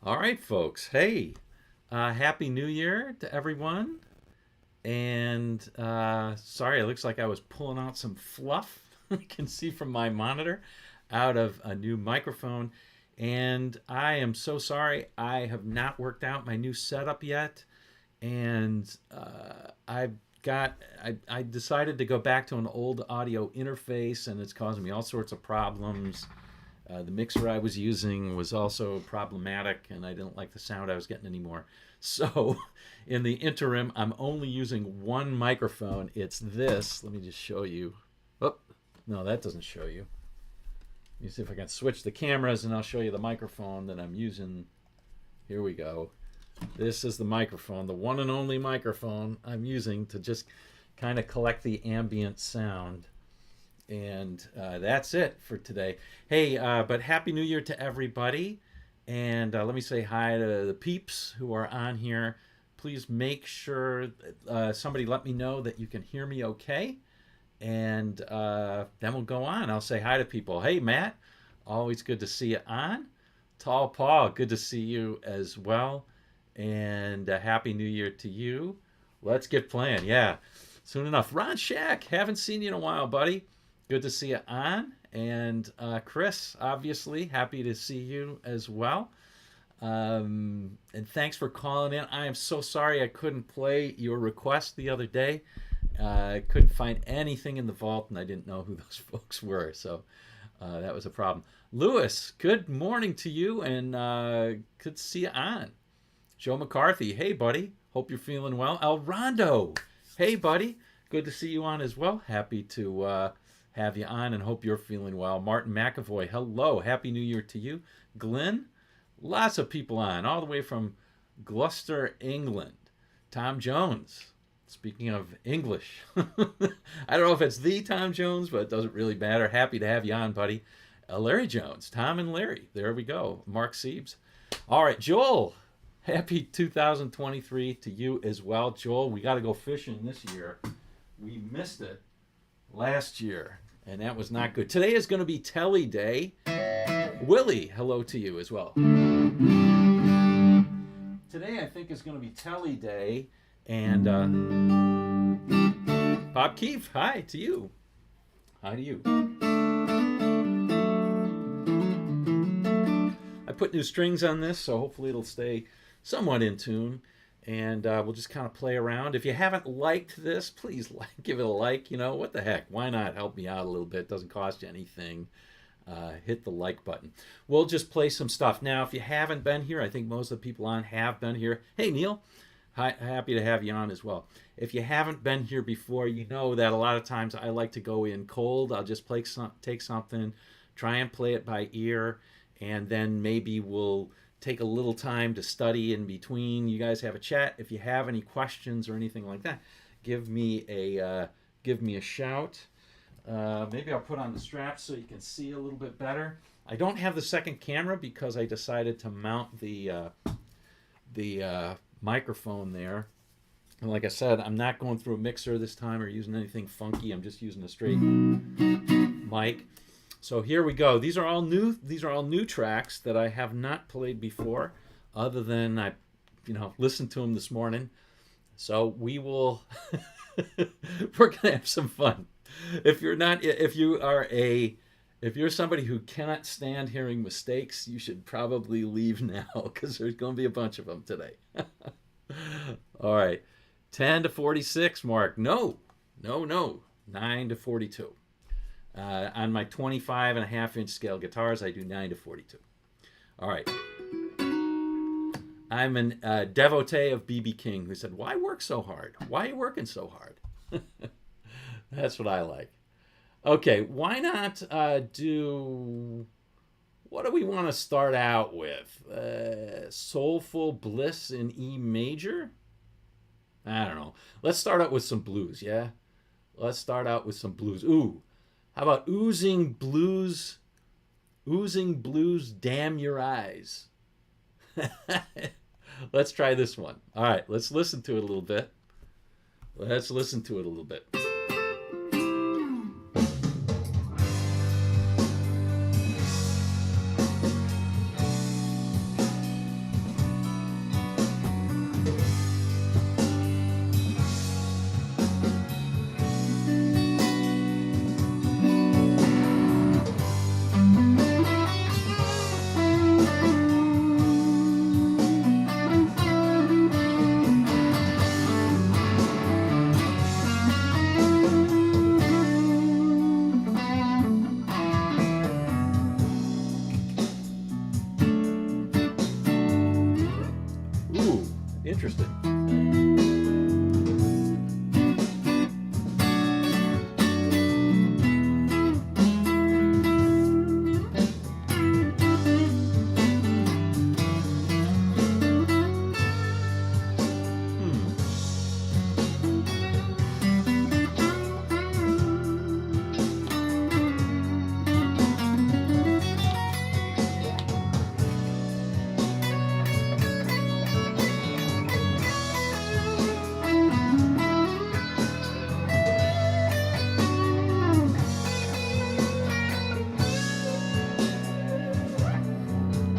All right, folks. Hey, happy New Year to everyone. And sorry, it looks like I was pulling out some fluff. I can see from my monitor out of a new microphone. And I am so sorry. I have not worked out my new setup yet. And I decided to go back to an old audio interface, and it's causing me all sorts of problems. The mixer I was using was also problematic, and I didn't like the sound I was getting anymore. So, in the interim, I'm only using one microphone. It's this. Let me just show you. Oh, no, that doesn't show you. Let me see if I can switch the cameras, and I'll show you the microphone that I'm using. Here we go. This is the microphone, the one and only microphone I'm using to just kind of collect the ambient sound. And that's it for today. Hey, but Happy New Year to everybody. And let me say hi to the peeps who are on here. Please make sure somebody let me know that you can hear me okay. And then we'll go on. I'll say hi to people. Hey, Matt, always good to see you on. Tall Paul, good to see you as well. And Happy New Year to you. Let's get playing. Yeah, soon enough. Ron Shack, haven't seen you in a while, buddy. Good to see you on. And Chris, obviously, happy to see you as well. And thanks for calling in. I am so sorry I couldn't play your request the other day. I couldn't find anything in the vault, and I didn't know who those folks were. So that was a problem. Lewis, good morning to you, and good to see you on. Joe McCarthy, hey, buddy. Hope you're feeling well. El Rondo, hey, buddy. Good to see you on as well. Happy to have you on and hope you're feeling well. Martin McAvoy, hello. Happy New Year to you. Glenn, lots of people on, all the way from Gloucester, England. Tom Jones, speaking of English. I don't know if it's the Tom Jones, but it doesn't really matter. Happy to have you on, buddy. Larry Jones, Tom and Larry. There we go. Mark Siebes. All right, Joel. Happy 2023 to you as well. Joel, we got to go fishing this year. We missed it last year, and that was not good. Today is going to be Telly Day. Willie, hello to you as well. Today, I think, is going to be Telly Day. And Bob Keefe, hi to you. Hi to you. I put new strings on this, so hopefully it'll stay somewhat in tune. And we'll just kind of play around. If you haven't liked this, please give it a like. You know, what the heck? Why not help me out a little bit? It doesn't cost you anything. Hit the like button. We'll just play some stuff. Now, if you haven't been here, I think most of the people on have been here. Hey, Neil. Hi, happy to have you on as well. If you haven't been here before, you know that a lot of times I like to go in cold. I'll just take something, try and play it by ear, and then maybe we'll take a little time to study in between. You guys have a chat. If you have any questions or anything like that, give me a shout. Maybe I'll put on the straps so you can see a little bit better. I don't have the second camera because I decided to mount the microphone there. And like I said, I'm not going through a mixer this time or using anything funky. I'm just using a straight mic. So here we go. These are all new tracks that I have not played before, other than I, listened to them this morning. So we will we're gonna have some fun. If you're somebody who cannot stand hearing mistakes, you should probably leave now because there's going to be a bunch of them today. All right. 10 to 46, Mark. No. 9 to 42. On my 25 and a half inch scale guitars, I do 9 to 42. All right. I'm a devotee of B.B. King who said, why work so hard? Why are you working so hard? That's what I like. Okay, why not do... What do we want to start out with? Soulful Bliss in E major? I don't know. Let's start out with some blues, yeah? Let's start out with some blues. Ooh, how about Oozing Blues, Damn Your Eyes? Let's try this one. All right, let's listen to it a little bit. interested.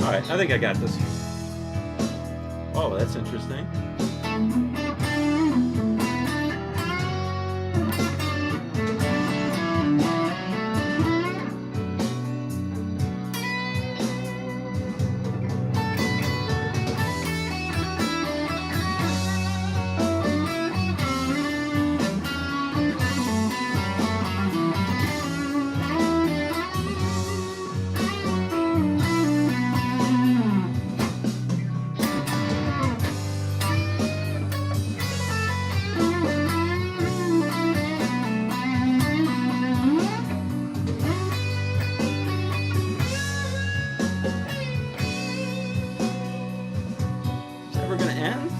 All right, I think I got this. Oh, that's interesting. Is it ever going to end?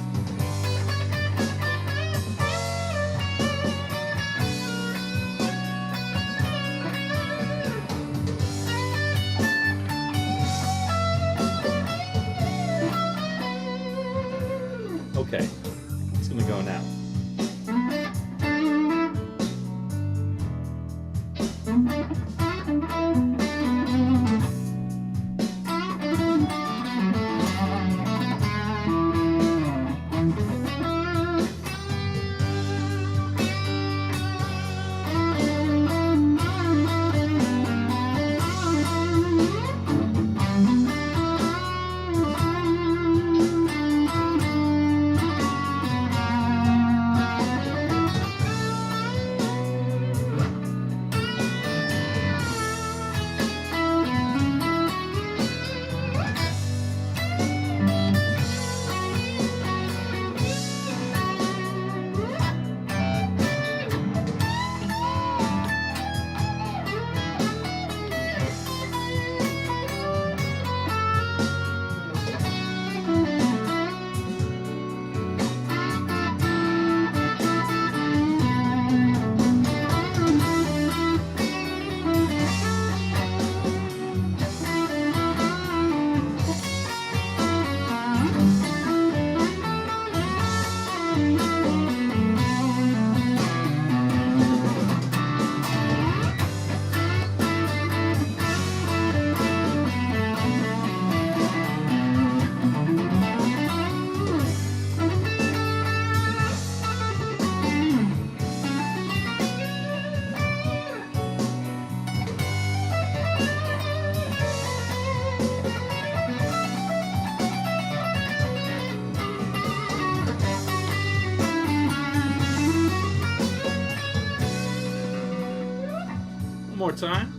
Okay, it's going to go now. More time.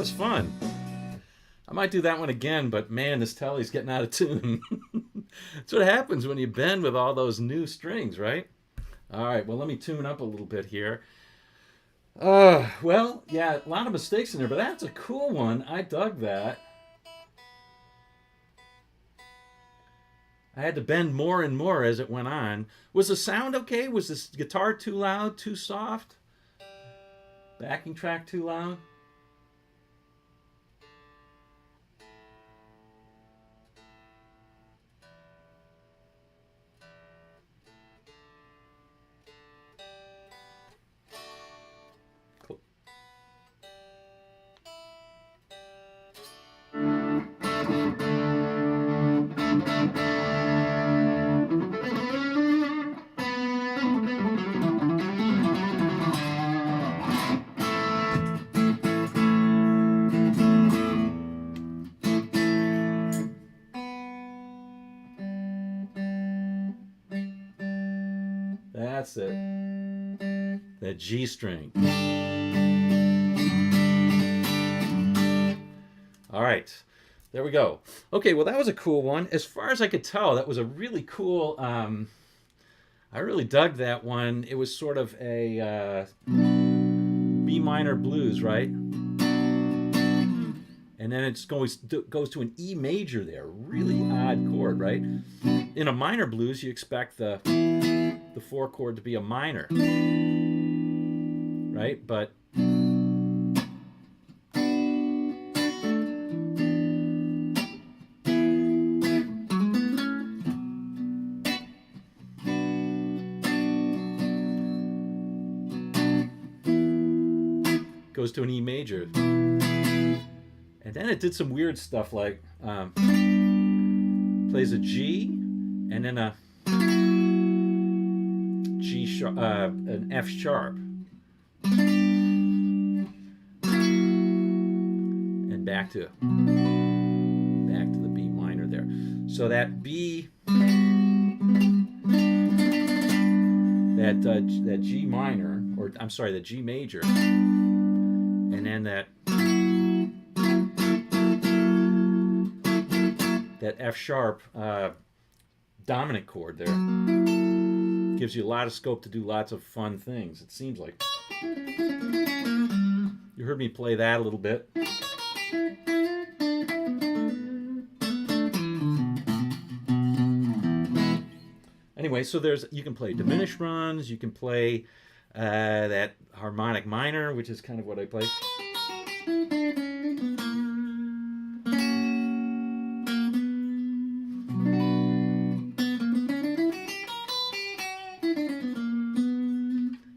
was fun. I might do that one again, but man, this telly's getting out of tune. That's what happens when you bend with all those new strings, right? All right, well, let me tune up a little bit here. Well, yeah, a lot of mistakes in there, but that's a cool one. I dug that. I had to bend more and more as it went on. Was the sound okay? Was this guitar too loud, too soft? Backing track too loud? Cool. That's it. That G string. All right. There we go. Okay, well, that was a cool one. As far as I could tell, that was a really cool. I really dug that one. It was sort of a B minor blues, right? And then it goes to an E major there. Really odd chord, right? In a minor blues, you expect the 4 chord to be a minor, right? But goes to an E major. And then it did some weird stuff like plays a G and then a G sharp, an F sharp, and back to the B minor there. So that that G minor, or I'm sorry, the G major, and then that F sharp dominant chord there gives you a lot of scope to do lots of fun things, it seems like. You heard me play that a little bit. Anyway, so you can play diminished runs, you can play that harmonic minor, which is kind of what I play.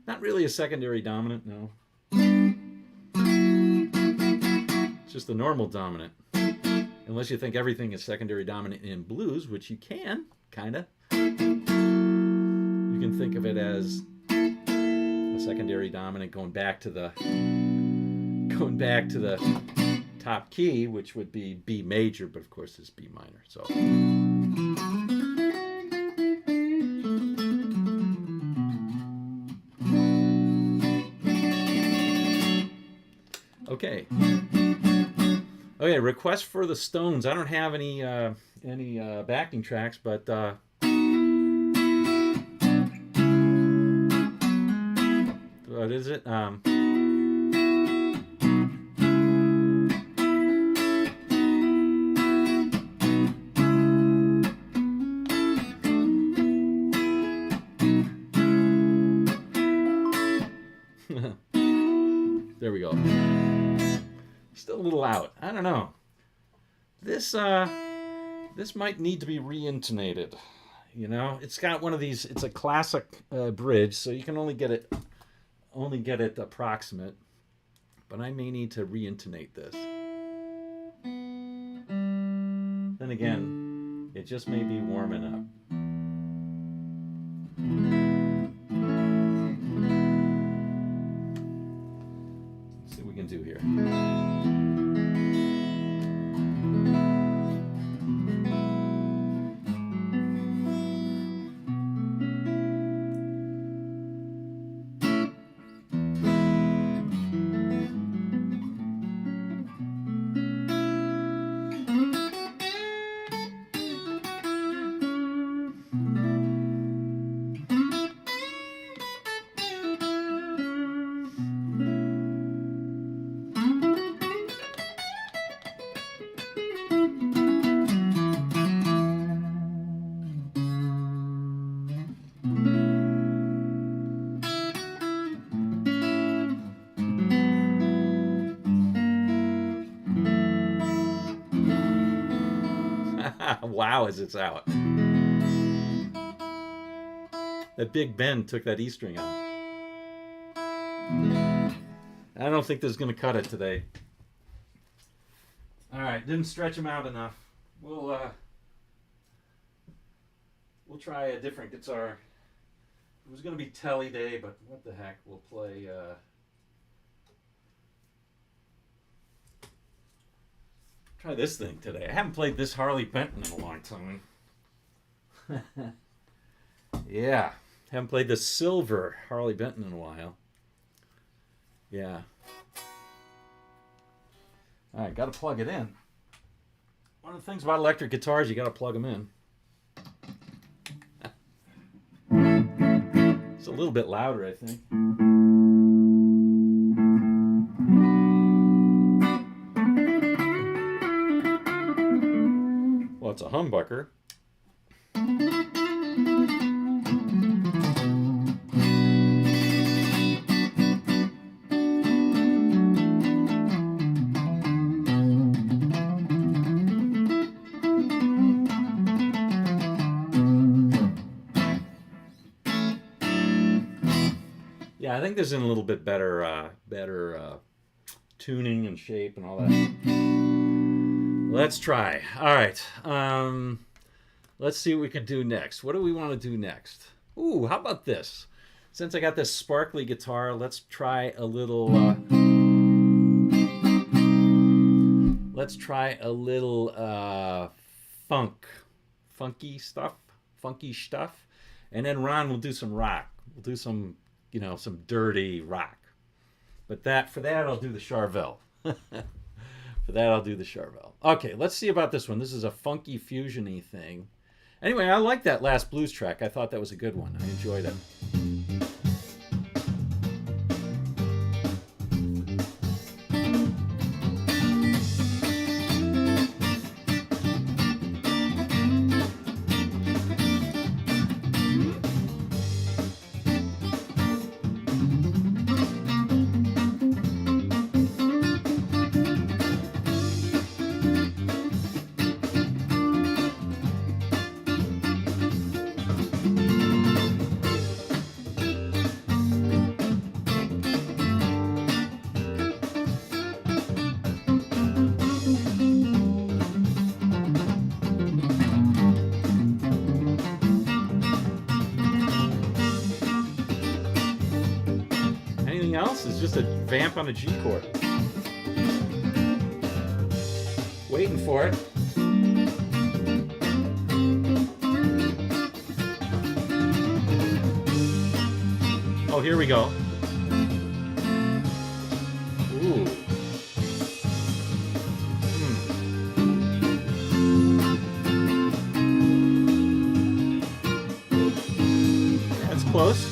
Not really a secondary dominant, no. It's just the normal dominant. Unless you think everything is secondary dominant in blues, which you can, kind of. You can think of it as a secondary dominant going back to the top key, which would be B major, but of course it's B minor. So okay, request for the Stones. I don't have any backing tracks, but what is it? There we go. Still a little out. I don't know. This might need to be re-intonated. You know, it's got one of these. It's a classic bridge, so you can only get it approximate. But I may need to re-intonate this. Then again, it just may be warming up. Let's see what we can do here. Wow, as it's out. That Big Ben took that E string out. I don't think this is going to cut it today. All right, didn't stretch them out enough. We'll try a different guitar. It was going to be Telly Day, but what the heck? We'll play. Try this thing today. I haven't played this Harley Benton in a long time. Yeah, haven't played the silver Harley Benton in a while. Yeah. All right, got to plug it in. One of the things about electric guitars, you got to plug them in. It's a little bit louder, I think. Well, it's a humbucker. Yeah, I think this is in a little bit better tuning and shape and all that. Let's try. All right. Let's see what we can do next. What do we want to do next? Ooh, how about this? Since I got this sparkly guitar, let's try a little. Funky stuff, and then Ron will do some rock. We'll do some dirty rock. But for that, I'll do the Charvel. Okay, let's see about this one. This is a funky fusion-y thing. Anyway, I like that last blues track. I thought that was a good one. I enjoyed it. Else is just a vamp on a G chord. Waiting for it. Oh, here we go. Ooh. That's close.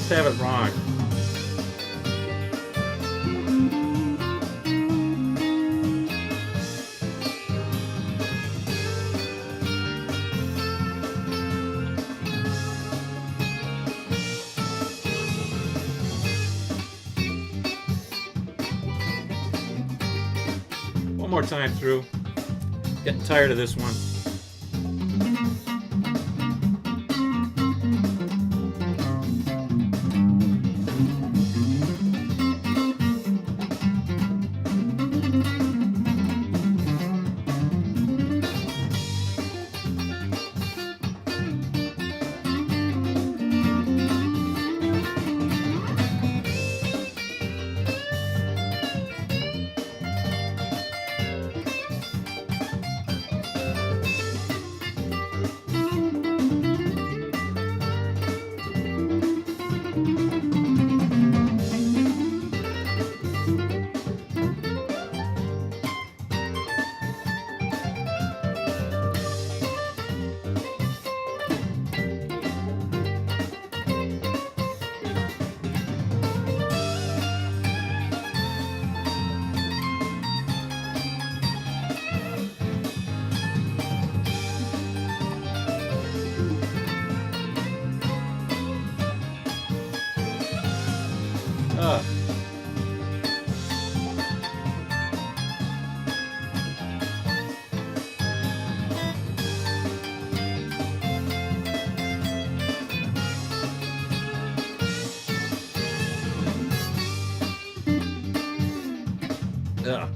Let's have it wrong. One more time through. Getting tired of this one. Ugh. Ugh.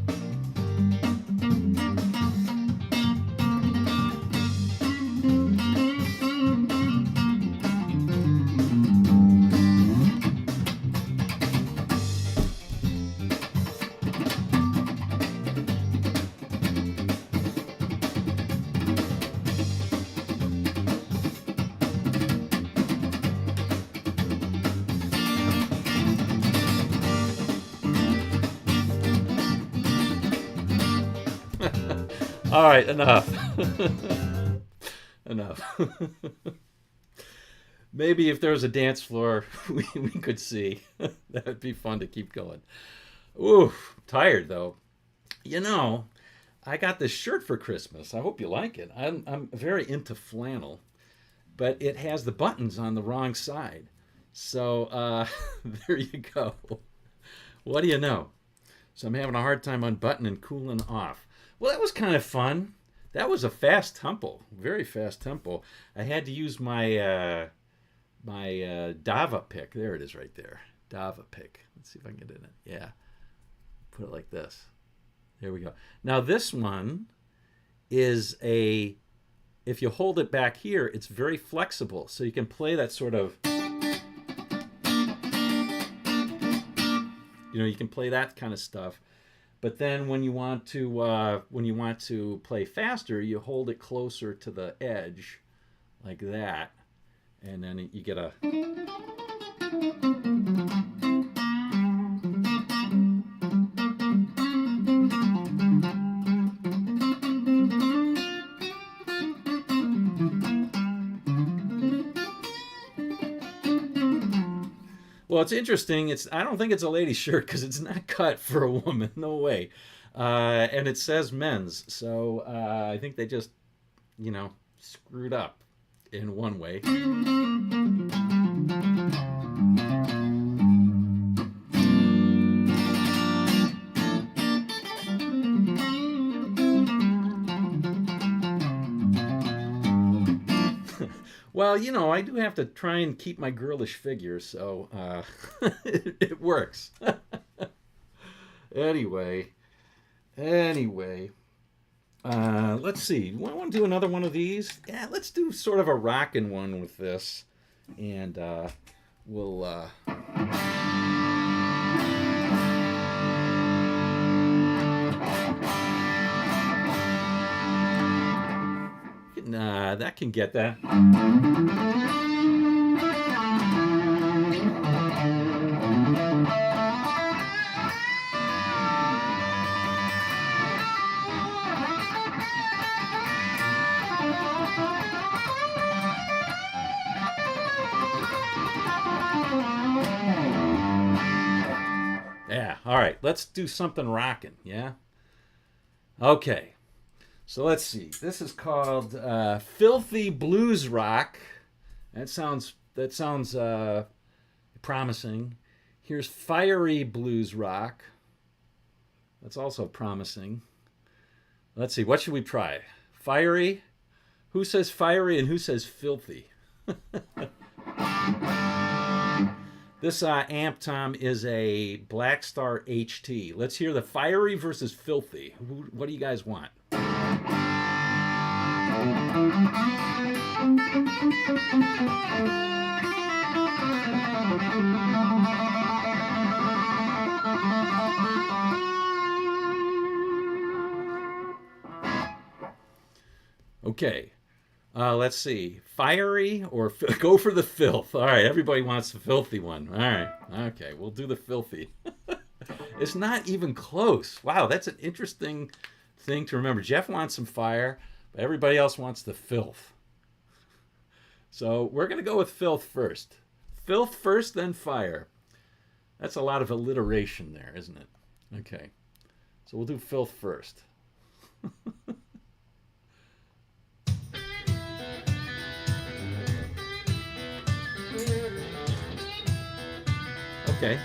All right, enough. Enough. Maybe if there was a dance floor we could see, that would be fun to keep going. Ooh, tired though. You know, I got this shirt for Christmas. I hope you like it. I'm very into flannel, but it has the buttons on the wrong side. So there you go. What do you know? So I'm having a hard time unbuttoning and cooling off. Well, that was kind of fun. That was a fast tempo, very fast tempo. I had to use my Dava pick. There it is right there. Dava pick. Let's see if I can get in it. Yeah. Put it like this. There we go. Now this one is if you hold it back here, it's very flexible. So you can play that sort of, you can play that kind of stuff. But then when you want to play faster, you hold it closer to the edge, like that, and then you get a. Well, it's interesting. I don't think it's a lady's shirt because it's not cut for a woman. No way. And it says men's. So I think they just, screwed up in one way. Well, I do have to try and keep my girlish figure, so it works. Anyway, let's see. Want to do another one of these? Yeah, let's do sort of a rockin' one with this, and we'll. That can get that. All right, let's do something rocking. Yeah. Okay. So let's see. This is called Filthy Blues Rock. That sounds promising. Here's Fiery Blues Rock. That's also promising. Let's see. What should we try? Fiery? Who says fiery and who says filthy? This amp, Tom, is a Blackstar HT. Let's hear the fiery versus filthy. What do you guys want? Okay. Let's see. Fiery or go for the filth. All right. Everybody wants the filthy one. All right. Okay. We'll do the filthy. It's not even close. Wow. That's an interesting thing to remember. Jeff wants some fire, but everybody else wants the filth. So we're going to go with filth first. Filth first, then fire. That's a lot of alliteration there, isn't it? Okay. So we'll do filth first. Okay.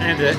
And it.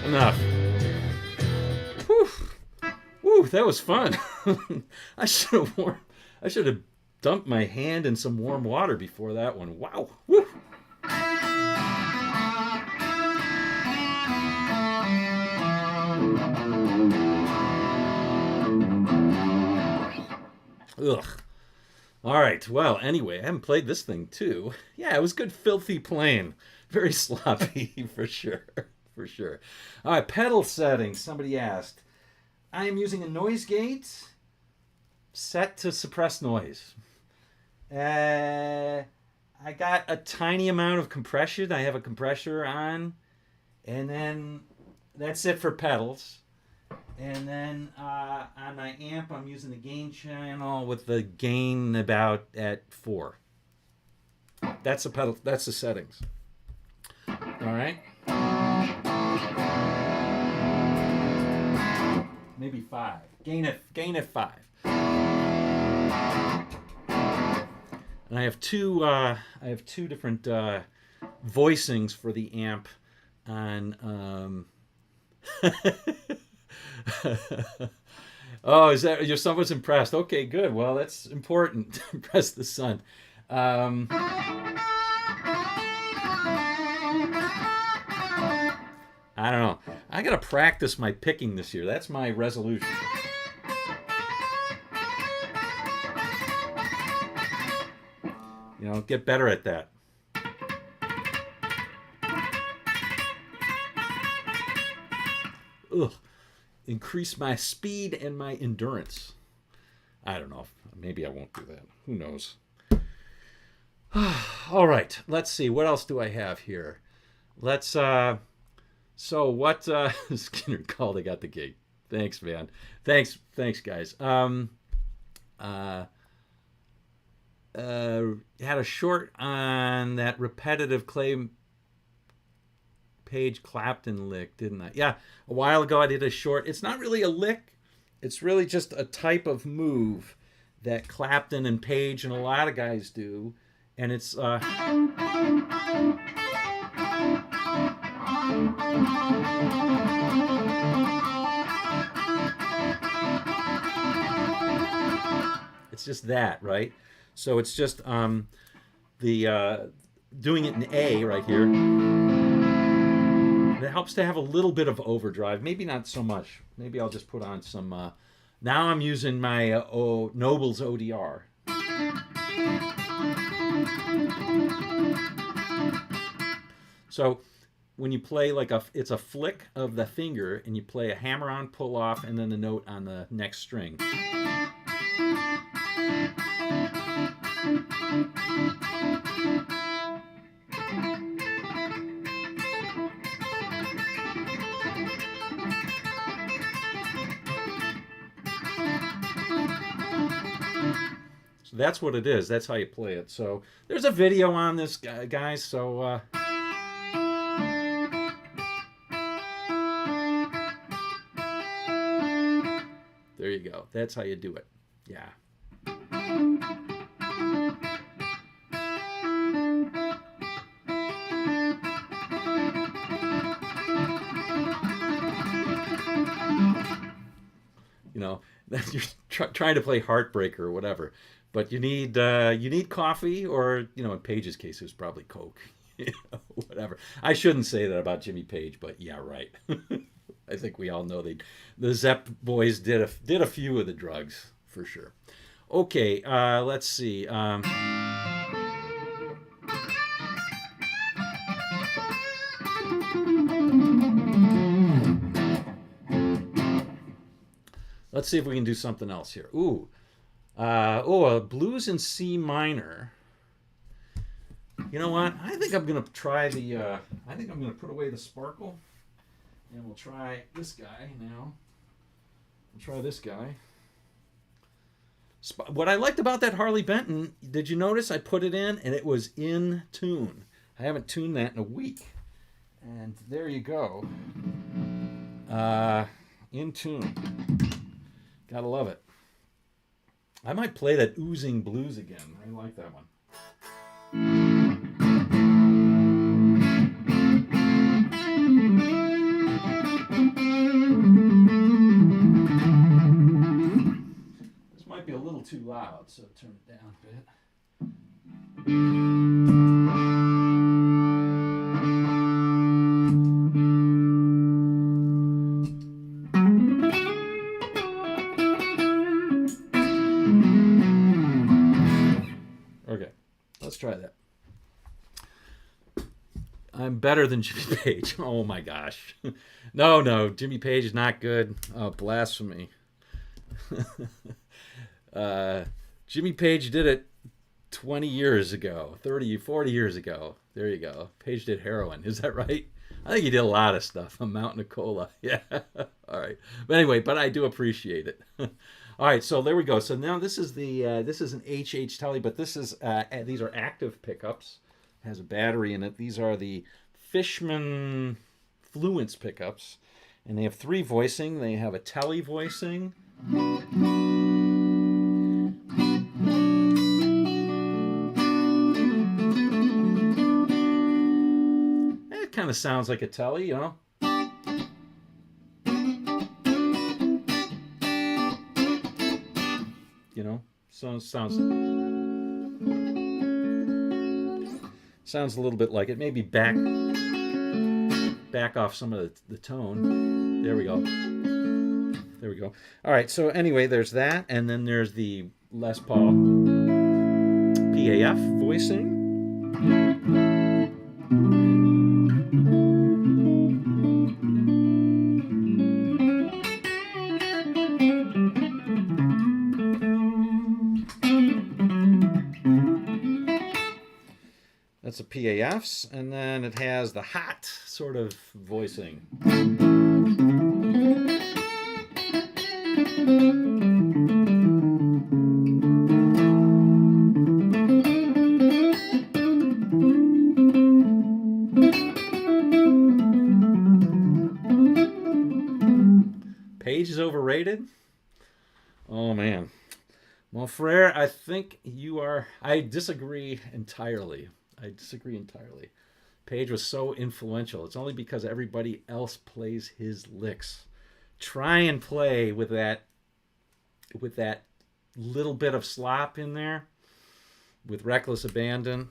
Enough. Whew. Whew, that was fun. I should have dumped my hand in some warm water before that one. Wow. Woo. Ugh. All right. Well, anyway, I haven't played this thing too. Yeah, it was good, filthy playing. Very sloppy for sure. For sure. All right, pedal settings. Somebody asked. I am using a noise gate set to suppress noise. I got a tiny amount of compression. I have a compressor on, and then that's it for pedals. And then on my amp, I'm using the gain channel with the gain about at 4. That's the pedal. That's the settings. All right. Maybe 5. Gain at 5. And I have two different voicings for the amp on. Oh, is that your son was impressed? Okay, good. Well, that's important. Impress the son. I don't know. I gotta practice my picking this year. That's my resolution. You know, get better at that. Ugh. Increase my speed and my endurance. I don't know. Maybe I won't do that. Who knows? All right. Let's see. What else do I have here? Let's so what Skinner called I got the gig. Thanks, man. Thanks guys. Had a short on that repetitive Clay Page Clapton lick, didn't I? Yeah, a while ago I did a short. It's not really a lick. It's really just a type of move that Clapton and Page and a lot of guys do, and it's it's just that, right? So it's just the doing it in A right here. It helps to have a little bit of overdrive. Maybe not so much. Maybe I'll just put on some. Now I'm using my Nobels ODR. So when you play it's a flick of the finger, and you play a hammer-on, pull-off, and then the note on the next string. So that's what it is. That's how you play it. So there's a video on this, guys. So there you go. That's how you do it. Yeah. You know, you're trying to play Heartbreaker or whatever, but you need coffee, or in Page's case it was probably Coke, whatever. I shouldn't say that about Jimmy Page, but yeah, right. I think we all know the Zepp boys did a few of the drugs for sure. Okay, let's see. Let's see if we can do something else here. Ooh. A blues in C minor. You know what? I think I'm going to try the... I think I'm going to put away the sparkle. And we'll try this guy now. We'll try this guy. What I liked about that Harley Benton, did you notice I put it in and it was in tune? I haven't tuned that in a week. And there you go. In tune. Gotta love it. I might play that Oozing Blues again. I like that one. This might be a little too loud, so turn it down a bit. Okay, let's try that. I'm better than Jimmy Page. Oh my gosh. No, Jimmy Page is not good. Oh, blasphemy. Jimmy Page did it 20 years ago, 30, 40 years ago. There you go. Page did heroin. Is that right? I think he did a lot of stuff. A mountain of cola. Yeah. All right. But anyway, I do appreciate it. All right. So there we go. So now this is this is an HH Tully, but this is these are active pickups. It has a battery in it. These are the Fishman Fluence pickups, and they have 3 voicing. They have a Telly voicing. It kind of sounds like a Telly, you know. You know, so sounds a little bit like it. Maybe back off some of the tone. There we go. There we go. All right. So anyway, there's that, and then there's the Les Paul PAF voicing. That's the PAFs, and then it has the hot sort of voicing. Page is overrated? Oh man. Well, Frere, I think you are... I disagree entirely. Page was so influential. It's only because everybody else plays his licks. Try and play with that little bit of slop in there with reckless abandon.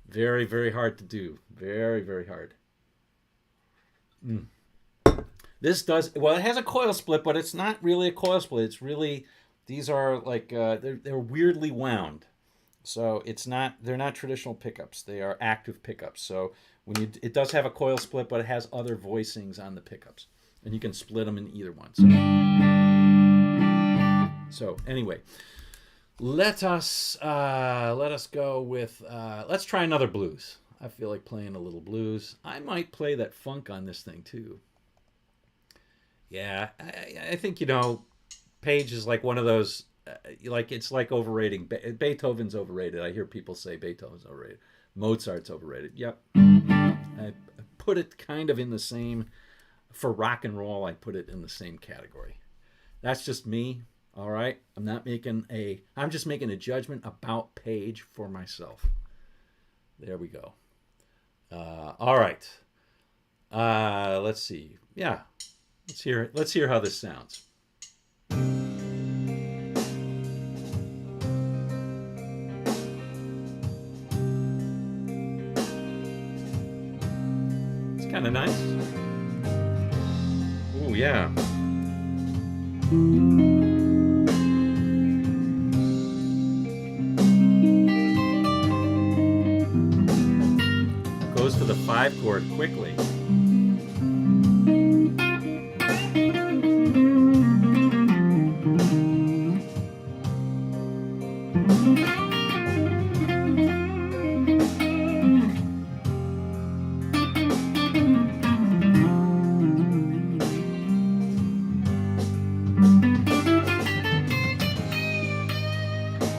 Very, very hard to do. Very, very hard. This does... Well, it has a coil split, but it's not really a coil split. It's really... These are like... they're weirdly wound. So they're not traditional pickups. They are active pickups. So it does have a coil split, but it has other voicings on the pickups, and you can split them in either one. So anyway, let us go with let's try another blues. I feel like playing a little blues. I might play that funk on this thing too. Yeah, I think Page is like one of those. It's like overrating. Beethoven's overrated. I hear people say Beethoven's overrated. Mozart's overrated. Yep. I put it kind of in the same, for rock and roll, I put it in the same category. That's just me. All right. I'm just making a judgment about Page for myself. There we go. All right. Let's see. Yeah. Let's hear how this sounds. Kind of nice. Oh yeah. 5 chord quickly.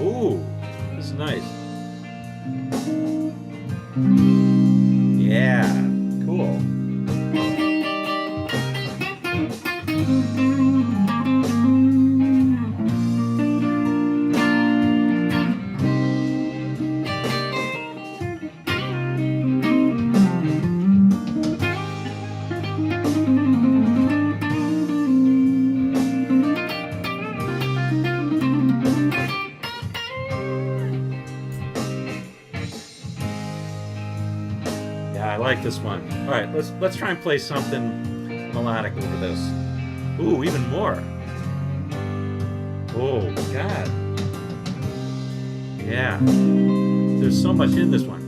Ooh, this is nice. Yeah, cool. I like this one. All right, let's try and play something melodic over this. Ooh, even more. Oh God. Yeah. There's so much in this one.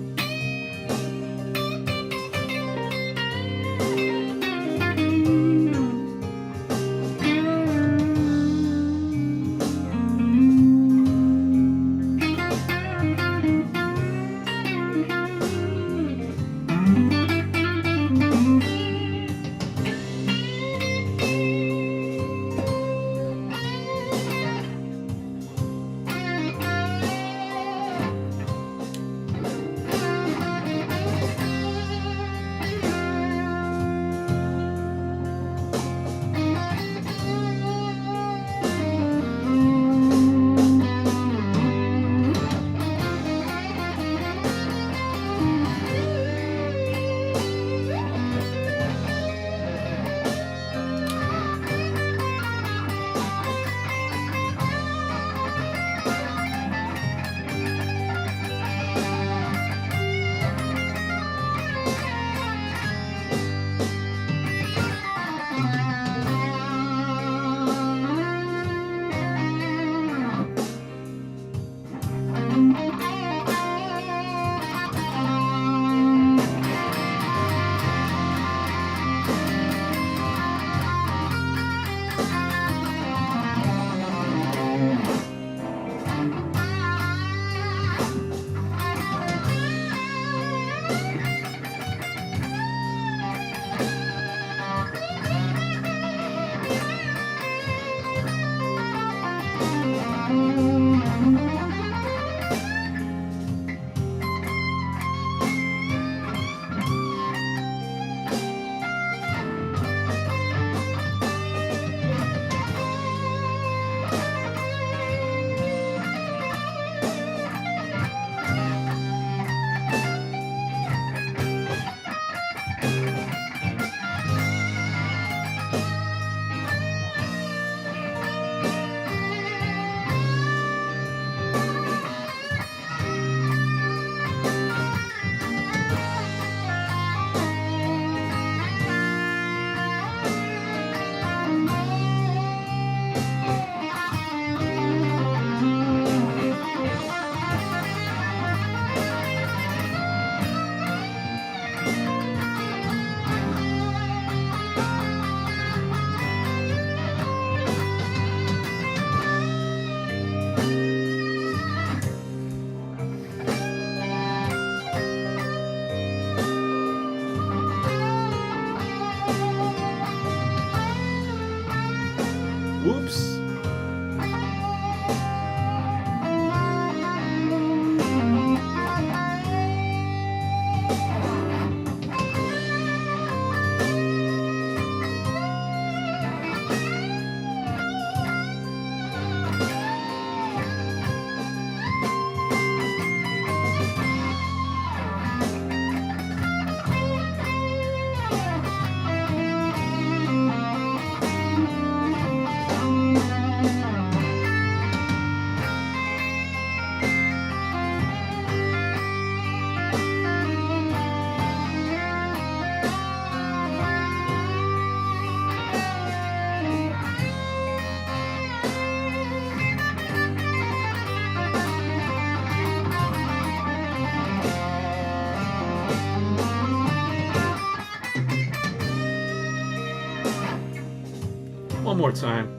one more time.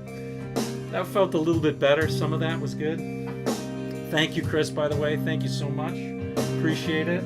That felt a little bit better. Some of that was good. Thank you, Chris, by the way. Thank you so much. Appreciate it.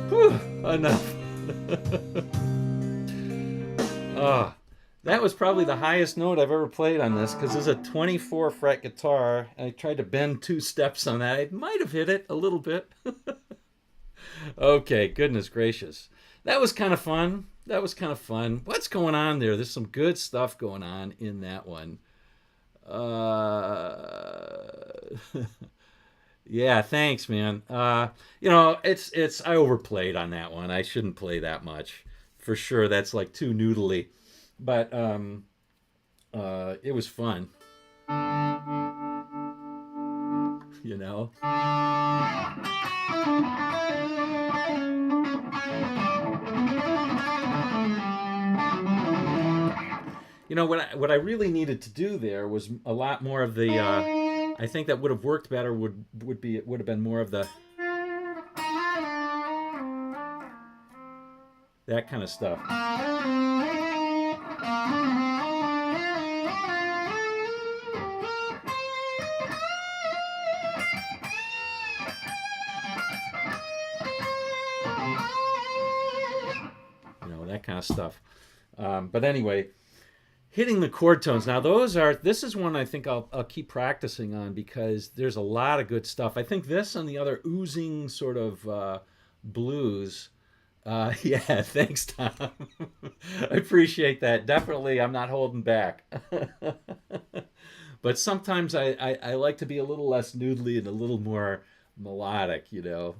Whew, enough. That was probably the highest note I've ever played on this, because it's a 24 fret guitar. I tried to bend 2 steps on that. I might have hit it a little bit. Okay, goodness gracious. That was kind of fun. That was kind of fun. What's going on there? There's some good stuff going on in that one. Yeah, thanks, man. It's I overplayed on that one. I shouldn't play that much. For sure, that's like too noodly. But it was fun. You know? You know, what I really needed to do there was a lot more of the I think that would have worked better would have been more of the that kind of stuff. You know, that kind of stuff. But anyway, hitting the chord tones. Now this is one I think I'll keep practicing on, because there's a lot of good stuff. I think this and the other oozing sort of blues. Yeah, thanks, Tom. I appreciate that. Definitely, I'm not holding back. But sometimes I like to be a little less noodly and a little more melodic, you know.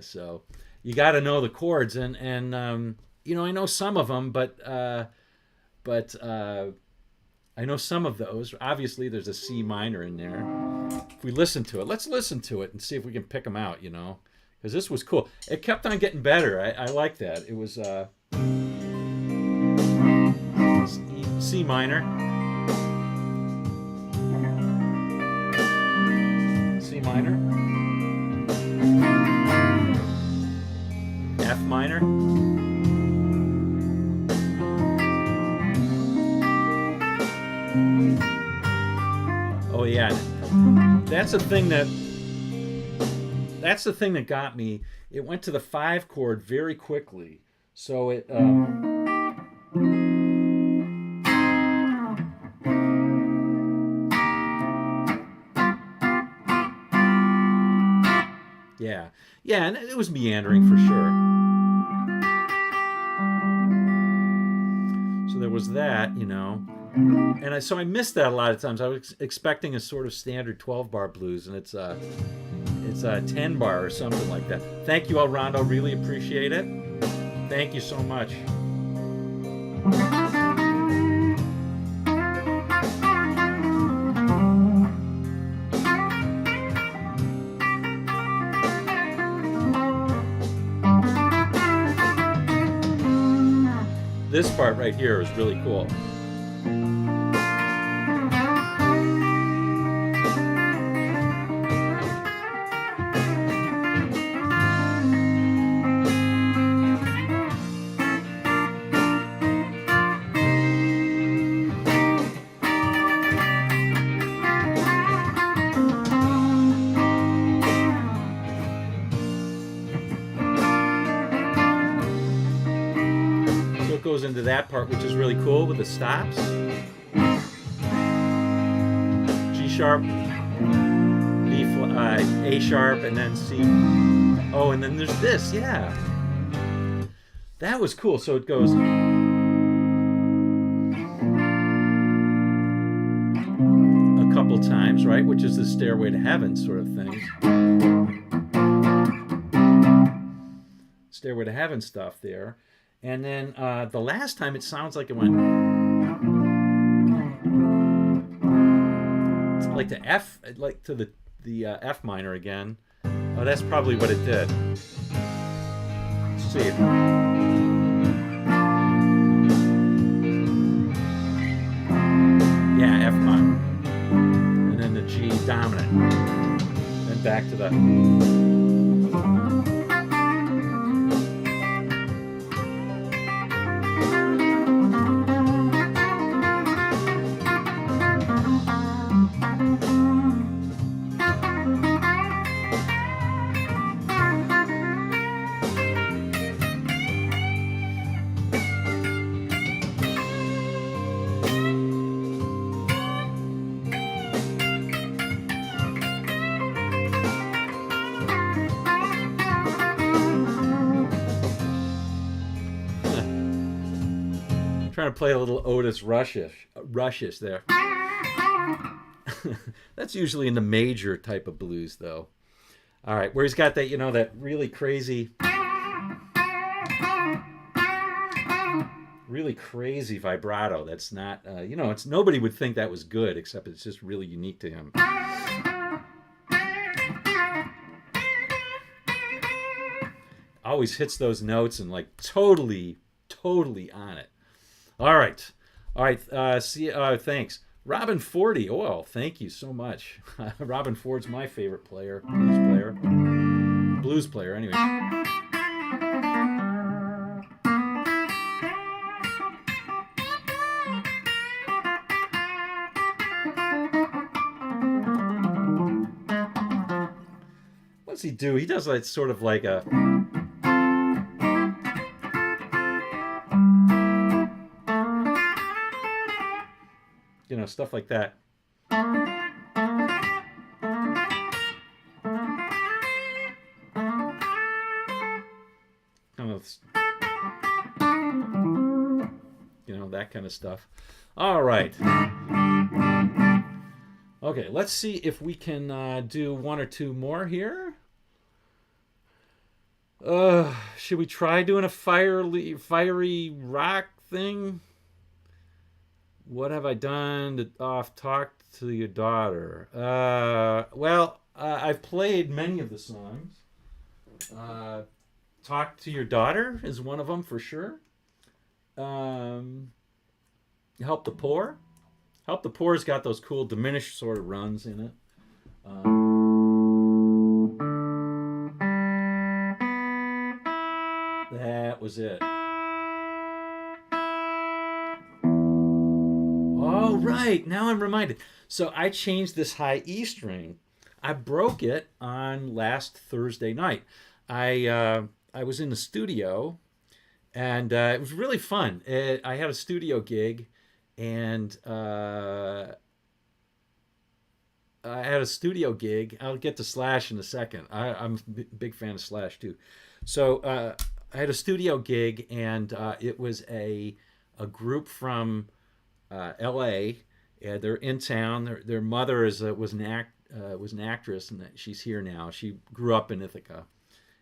So you got to know the chords, and you know, I know some of them, but I know some of those. Obviously, there's a C minor in there. If we listen to it, let's listen to it and see if we can pick them out, you know, because this was cool. It kept on getting better. I like that. It was C minor, C minor, F minor, Oh yeah, that's the thing that got me. It went to the 5 chord very quickly, so it. Yeah, yeah, and it was meandering for sure. So there was that, and so I missed that a lot of times. I was expecting a sort of standard 12-bar blues, and it's a 10-bar or something like that. Thank you, Rondo. Really appreciate it. Thank you so much. This part right here is really cool. Goes into that part, which is really cool with the stops. G sharp, B flat, A sharp, and then C. Oh, and then there's this, yeah. That was cool. So it goes a couple times, right? Which is the Stairway to Heaven sort of thing. Stairway to Heaven stuff there. And then the last time it sounds like it went. It's like the F, like to the F minor again. Oh, that's probably what it did. Let's see. Yeah, F minor. And then the G dominant. Then back to the. Trying to play a little Otis Rushish there. That's usually in the major type of blues, though. All right, where he's got that, that really crazy vibrato. That's not, it's nobody would think that was good, except it's just really unique to him. Always hits those notes and like totally on it. All right. Thanks. Robin Fordy. Oh, well, thank you so much. Robin Ford's my favorite player, blues player. Anyway. What's he do? He does like sort of like a. Stuff like that. Kind of, that kind of stuff. All right. Okay, let's see if we can do one or two more here. Should we try doing a fiery rock thing? What have I done to talk to your daughter? I've played many of the songs. Talk to Your Daughter is one of them for sure. Help the Poor. Help the Poor's got those cool diminished sort of runs in it. That was it. Oh Oh, right. Now I'm reminded. So I changed this high E string. I broke it on last Thursday night. I was in the studio, and it was really fun. I had a studio gig, and I had a studio gig. I'll get to Slash in a second. I'm a big fan of Slash too. So I had a studio gig, and it was a group from L.A. They're in town. Their mother was an actress, and she's here now. She grew up in Ithaca,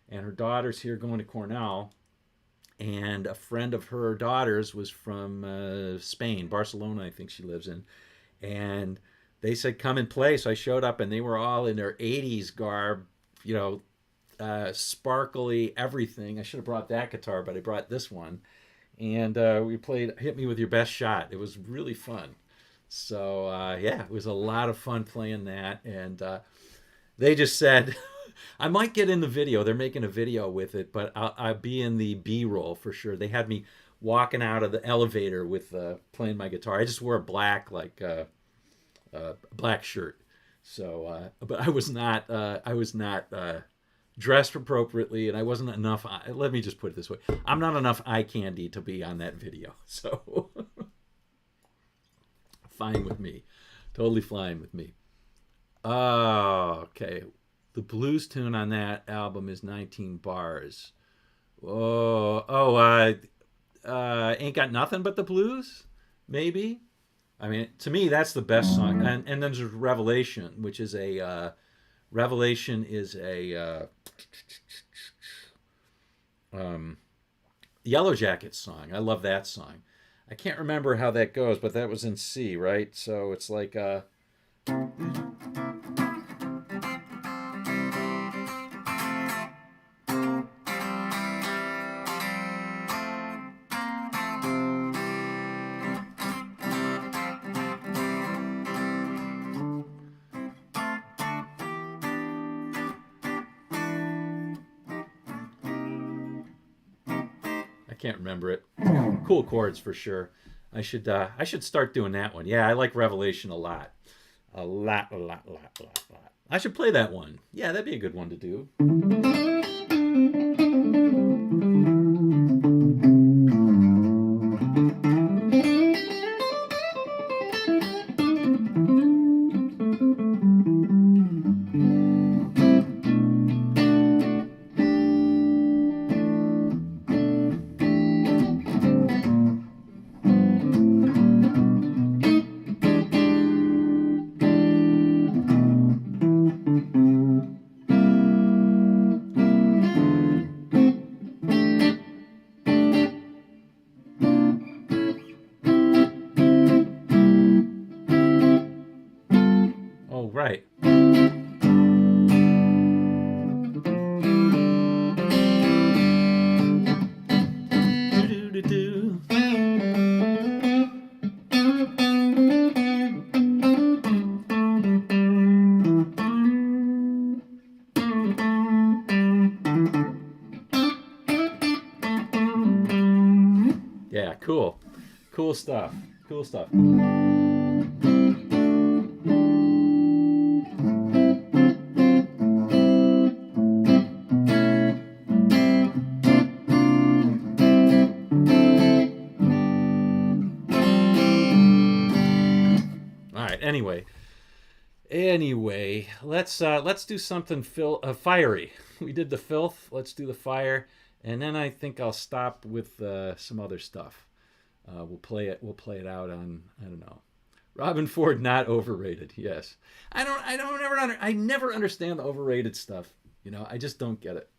and her daughter's here going to Cornell. And a friend of her daughter's was from Spain, Barcelona, I think she lives in, and they said come and play. So I showed up, and they were all in their '80s garb, sparkly everything. I should have brought that guitar, but I brought this one, and we played "Hit Me with Your Best Shot." It was really fun. So yeah, it was a lot of fun playing that, and they just said I might get in the video. They're making a video with it, but I'll be in the B-roll for sure. They had me walking out of the elevator with playing my guitar. I just wore a black black shirt, so but I was not dressed appropriately, and I wasn't enough. Let me just put it this way: I'm not enough eye candy to be on that video. So fine with me, totally fine with me. Okay. The blues tune on that album is 19 bars. Ain't Got Nothing But the Blues? Maybe. I mean, to me, that's the best song. And then there's Revelation, which is Revelation is a Yellow Jackets song. I love that song. I can't remember how that goes, but that was in C, right? So it's like I can't remember it. Cool chords for sure. I should start doing that one. Yeah, I like Revelation a lot. A lot, a lot, a lot, a lot, a lot. I should play that one. Yeah, that'd be a good one to do. Oh, right. Do-do-do-do. Yeah, cool. Cool stuff. Cool stuff. Anyway, let's do something fiery. We did the filth. Let's do the fire, and then I think I'll stop with some other stuff. We'll play it. We'll play it out on, I don't know. Robin Ford not overrated. Yes, I never understand the overrated stuff. I just don't get it.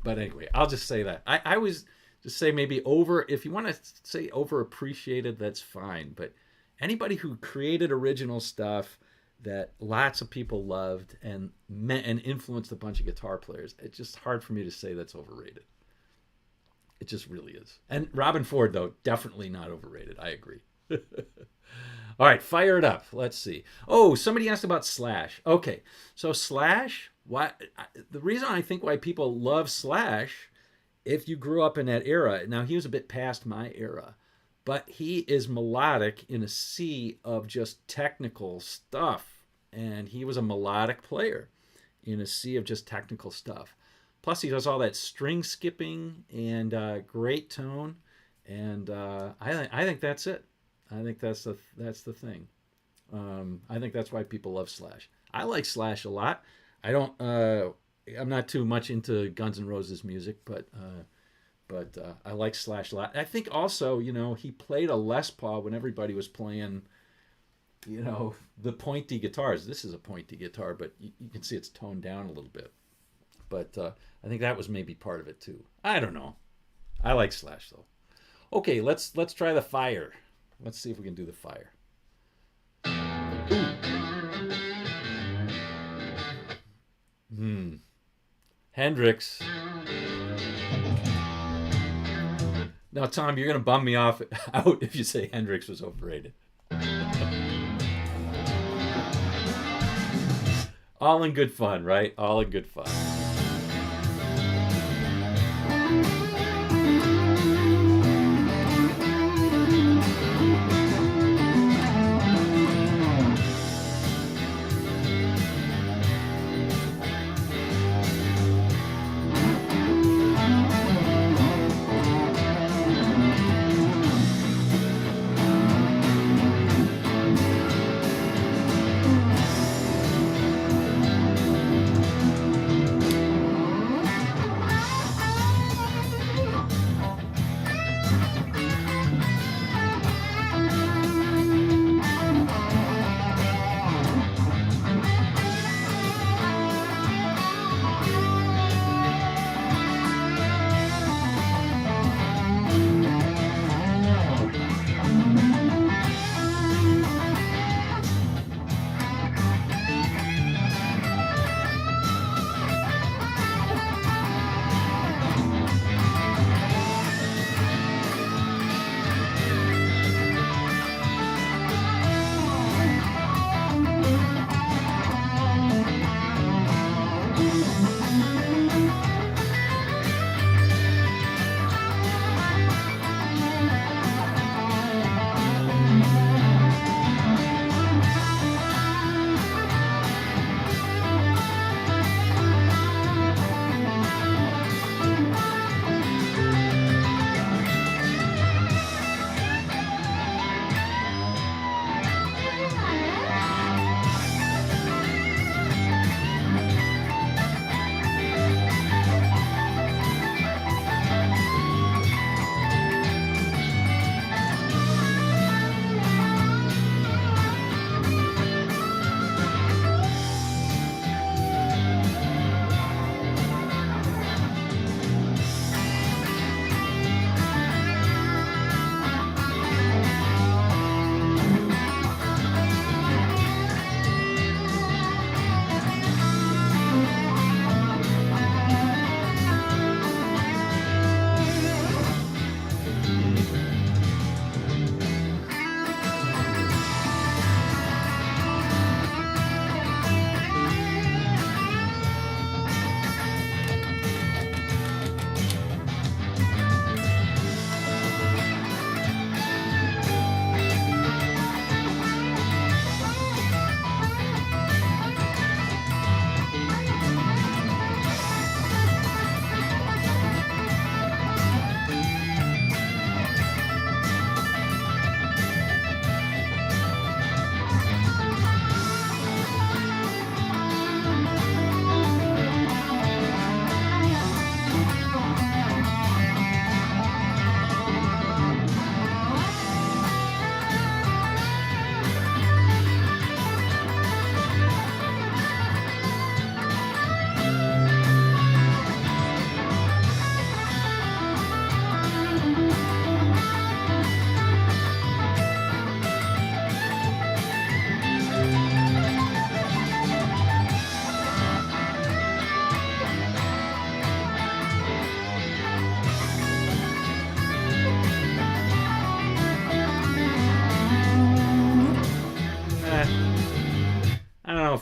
But anyway, I'll just say that. I always just say maybe over. If you want to say overappreciated, that's fine. But anybody who created original stuff that lots of people loved and influenced a bunch of guitar players, it's just hard for me to say that's overrated. It just really is. And Robin Ford, though, definitely not overrated. I agree. All right, fire it up. Let's see. Oh, somebody asked about Slash. Okay, so Slash, the reason I think why people love Slash, if you grew up in that era, now he was a bit past my era, but he is melodic in a sea of just technical stuff. And he was a melodic player in a sea of just technical stuff. Plus, he does all that string skipping and great tone. And I think that's it. I think that's the thing. I think that's why people love Slash. I like Slash a lot. I don't. I'm not too much into Guns N' Roses music, but I like Slash a lot. I think also, he played a Les Paul when everybody was playing, the pointy guitars. This is a pointy guitar, but you can see it's toned down a little bit. But I think that was maybe part of it too. I don't know. I like Slash though. Okay, let's try the Fire. Let's see if we can do the Fire. Hendrix. Now, Tom, you're going to bum me out if you say Hendrix was overrated. All in good fun, right? All in good fun.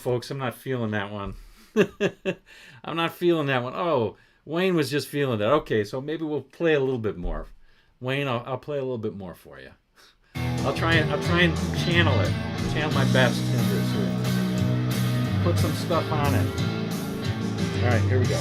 Folks, I'm not feeling that one. I'm not feeling that one. Oh, Wayne was just feeling that. Okay, so maybe we'll play a little bit more. Wayne, I'll play a little bit more for you. I'll try and channel it, channel my best into this here. Put some stuff on it. All right, here we go.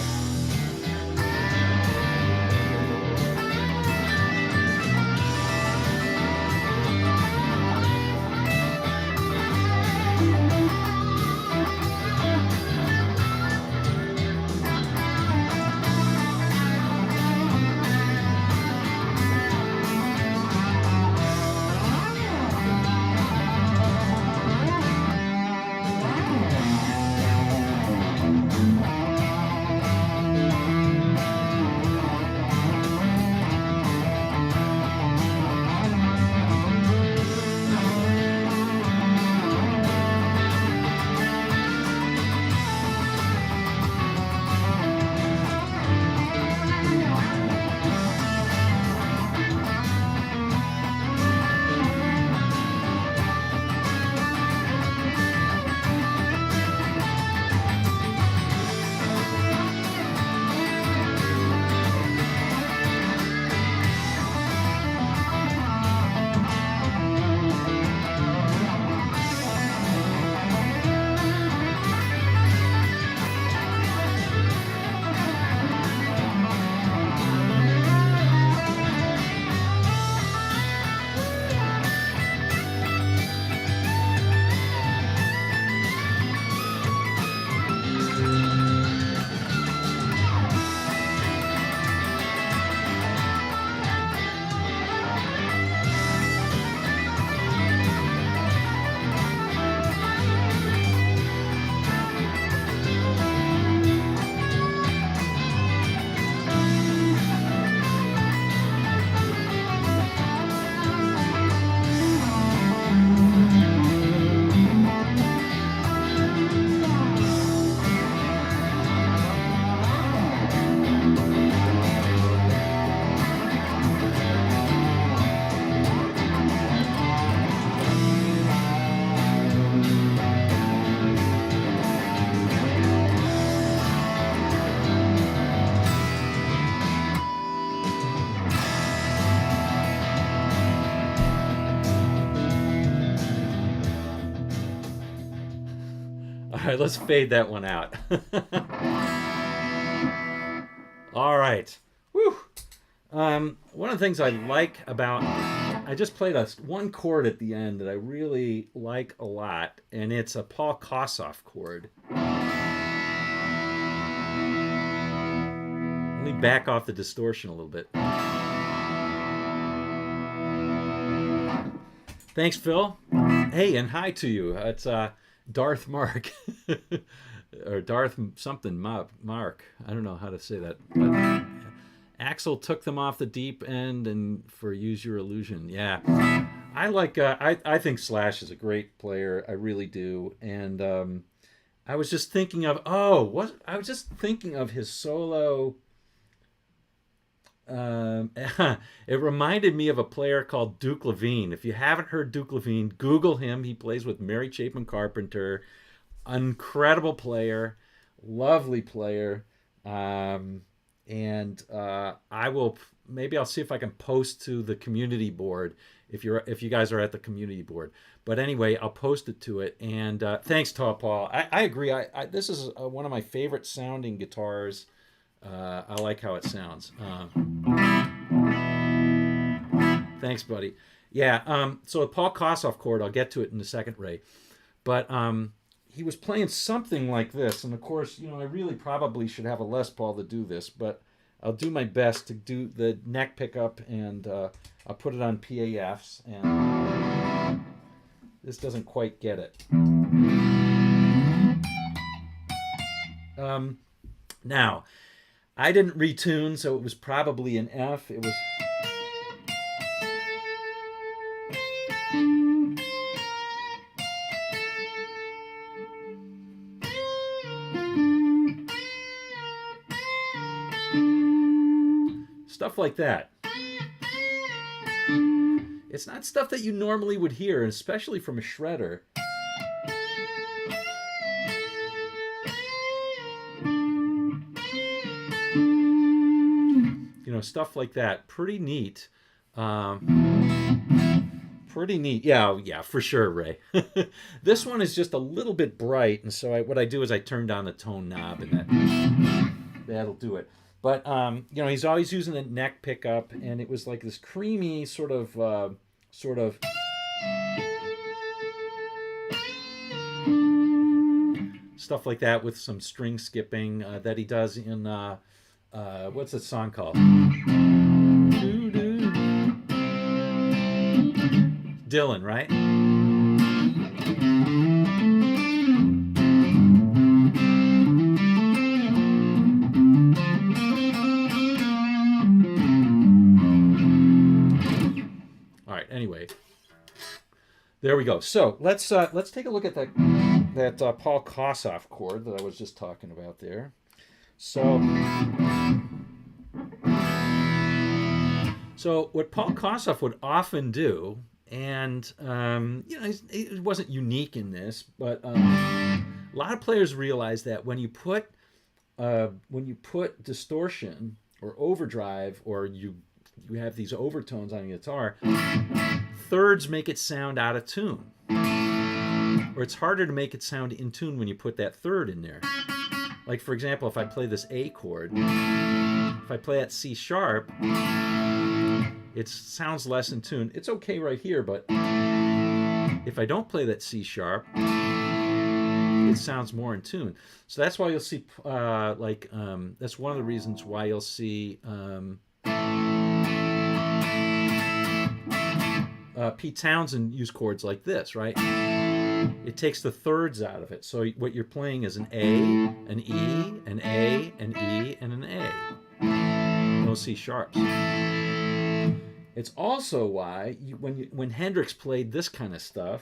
All right, let's fade that one out. All right. Whew. One of the things I like about, I just played one chord at the end that I really like a lot, and it's a Paul Kossoff chord. Let me back off the distortion a little bit. Thanks, Phil. Hey, and hi to you. It's Darth Mark. Or Darth something Mark. I don't know how to say that. But Axel took them off the deep end and for Use Your Illusion. Yeah. I like I think Slash is a great player. I really do. And I was just thinking of his solo. It reminded me of a player called Duke Levine. If you haven't heard Duke Levine, Google him. He plays with Mary Chapin Carpenter. Incredible player, lovely player. And I'll see if I can post to the community board if you guys are at the community board. But anyway, I'll post it to it. And thanks, Paul. I agree. This is one of my favorite sounding guitars. I like how it sounds. Thanks, buddy. Yeah. So a Paul Kossoff chord, I'll get to it in a second, Ray. But he was playing something like this, and of course, I really probably should have a Les Paul to do this, but I'll do my best to do the neck pickup, and I'll put it on PAFs, and this doesn't quite get it. Now, I didn't retune, so it was probably an F. It was... stuff like that. It's not stuff that you normally would hear, especially from a shredder. Stuff like that. Pretty neat. Pretty neat. Yeah, yeah, for sure, Ray. This one is just a little bit bright, and so what I do is I turn down the tone knob, and that'll do it. But he's always using a neck pickup, and it was like this creamy sort of stuff like that with some string skipping that he does in what's that song called? Dylan, right? All right. Anyway, there we go. So let's take a look at that Paul Kossoff chord that I was just talking about there. So what Paul Kossoff would often do, and it wasn't unique in this, but a lot of players realize that when you put distortion or overdrive, or you have these overtones on the guitar, thirds make it sound out of tune, or it's harder to make it sound in tune when you put that third in there. Like, for example, if I play this A chord, if I play at C sharp, it sounds less in tune. It's okay right here, but if I don't play that C sharp, it sounds more in tune. So that's why you'll see, that's one of the reasons why you'll see Pete Townsend use chords like this, right? It takes the thirds out of it. So what you're playing is an A, an E, an A, an E, and an A. No C sharps. It's also why when Hendrix played this kind of stuff,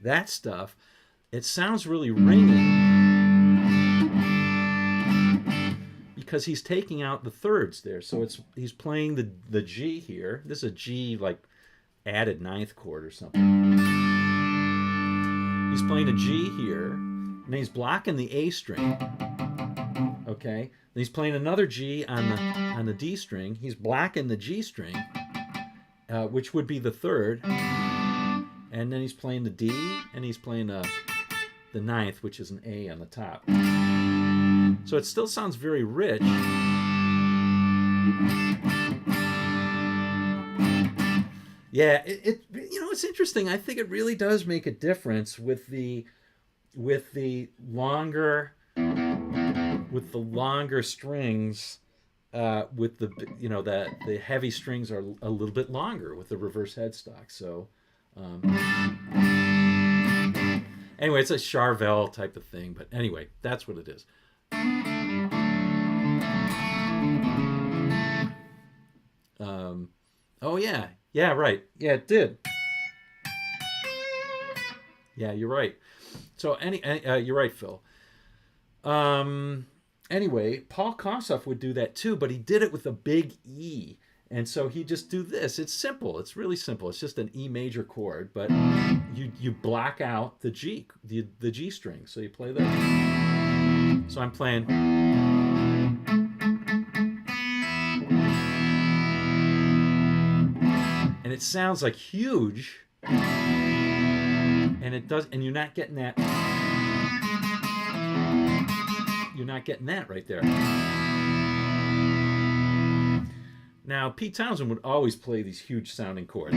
that stuff, it sounds really ringing because he's taking out the thirds there. So he's playing the G here. This is a G like added ninth chord or something. He's playing a G here, and he's blocking the A string. Okay, and he's playing another G on the D string. He's blocking the G string, which would be the third, and then he's playing the D, and he's playing the ninth, which is an A on the top. So it still sounds very rich. Yeah, it's interesting. I think it really does make a difference with the longer strings. With the heavy strings are a little bit longer with the reverse headstock. So anyway, it's a Charvel type of thing. But anyway, that's what it is. Oh yeah. Yeah, right. Yeah, it did. Yeah, you're right. So you're right, Phil. Anyway, Paul Kossoff would do that too, but he did it with a big E. And so he just do this. It's simple. It's really simple. It's just an E major chord, but you block out the G, the G string. So you play that. So I'm playing. And it sounds like huge, and it does, and you're not getting that. You're not getting that right there. Now, Pete Townsend would always play these huge sounding chords.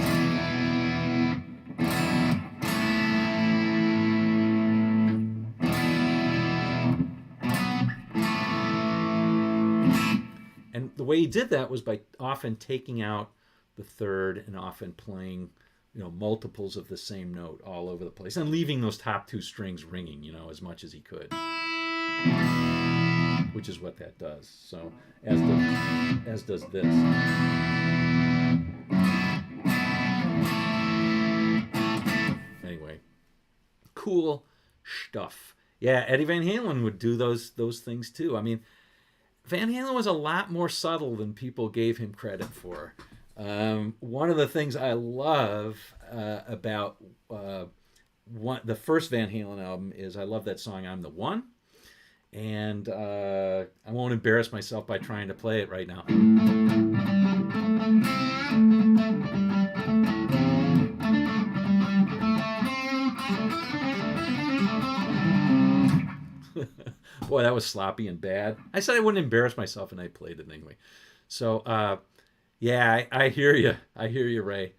And the way he did that was by often taking out the third and often playing, multiples of the same note all over the place and leaving those top two strings ringing, as much as he could, which is what that does. So as does this. Anyway, cool stuff. Yeah, Eddie Van Halen would do those things too. I mean, Van Halen was a lot more subtle than people gave him credit for. One of the things I love about the first Van Halen album is I love that song "I'm the One," and I won't embarrass myself by trying to play it right now. Boy, that was sloppy and bad. I said I wouldn't embarrass myself, and I played it anyway. So, yeah, I hear you. I hear you, Ray.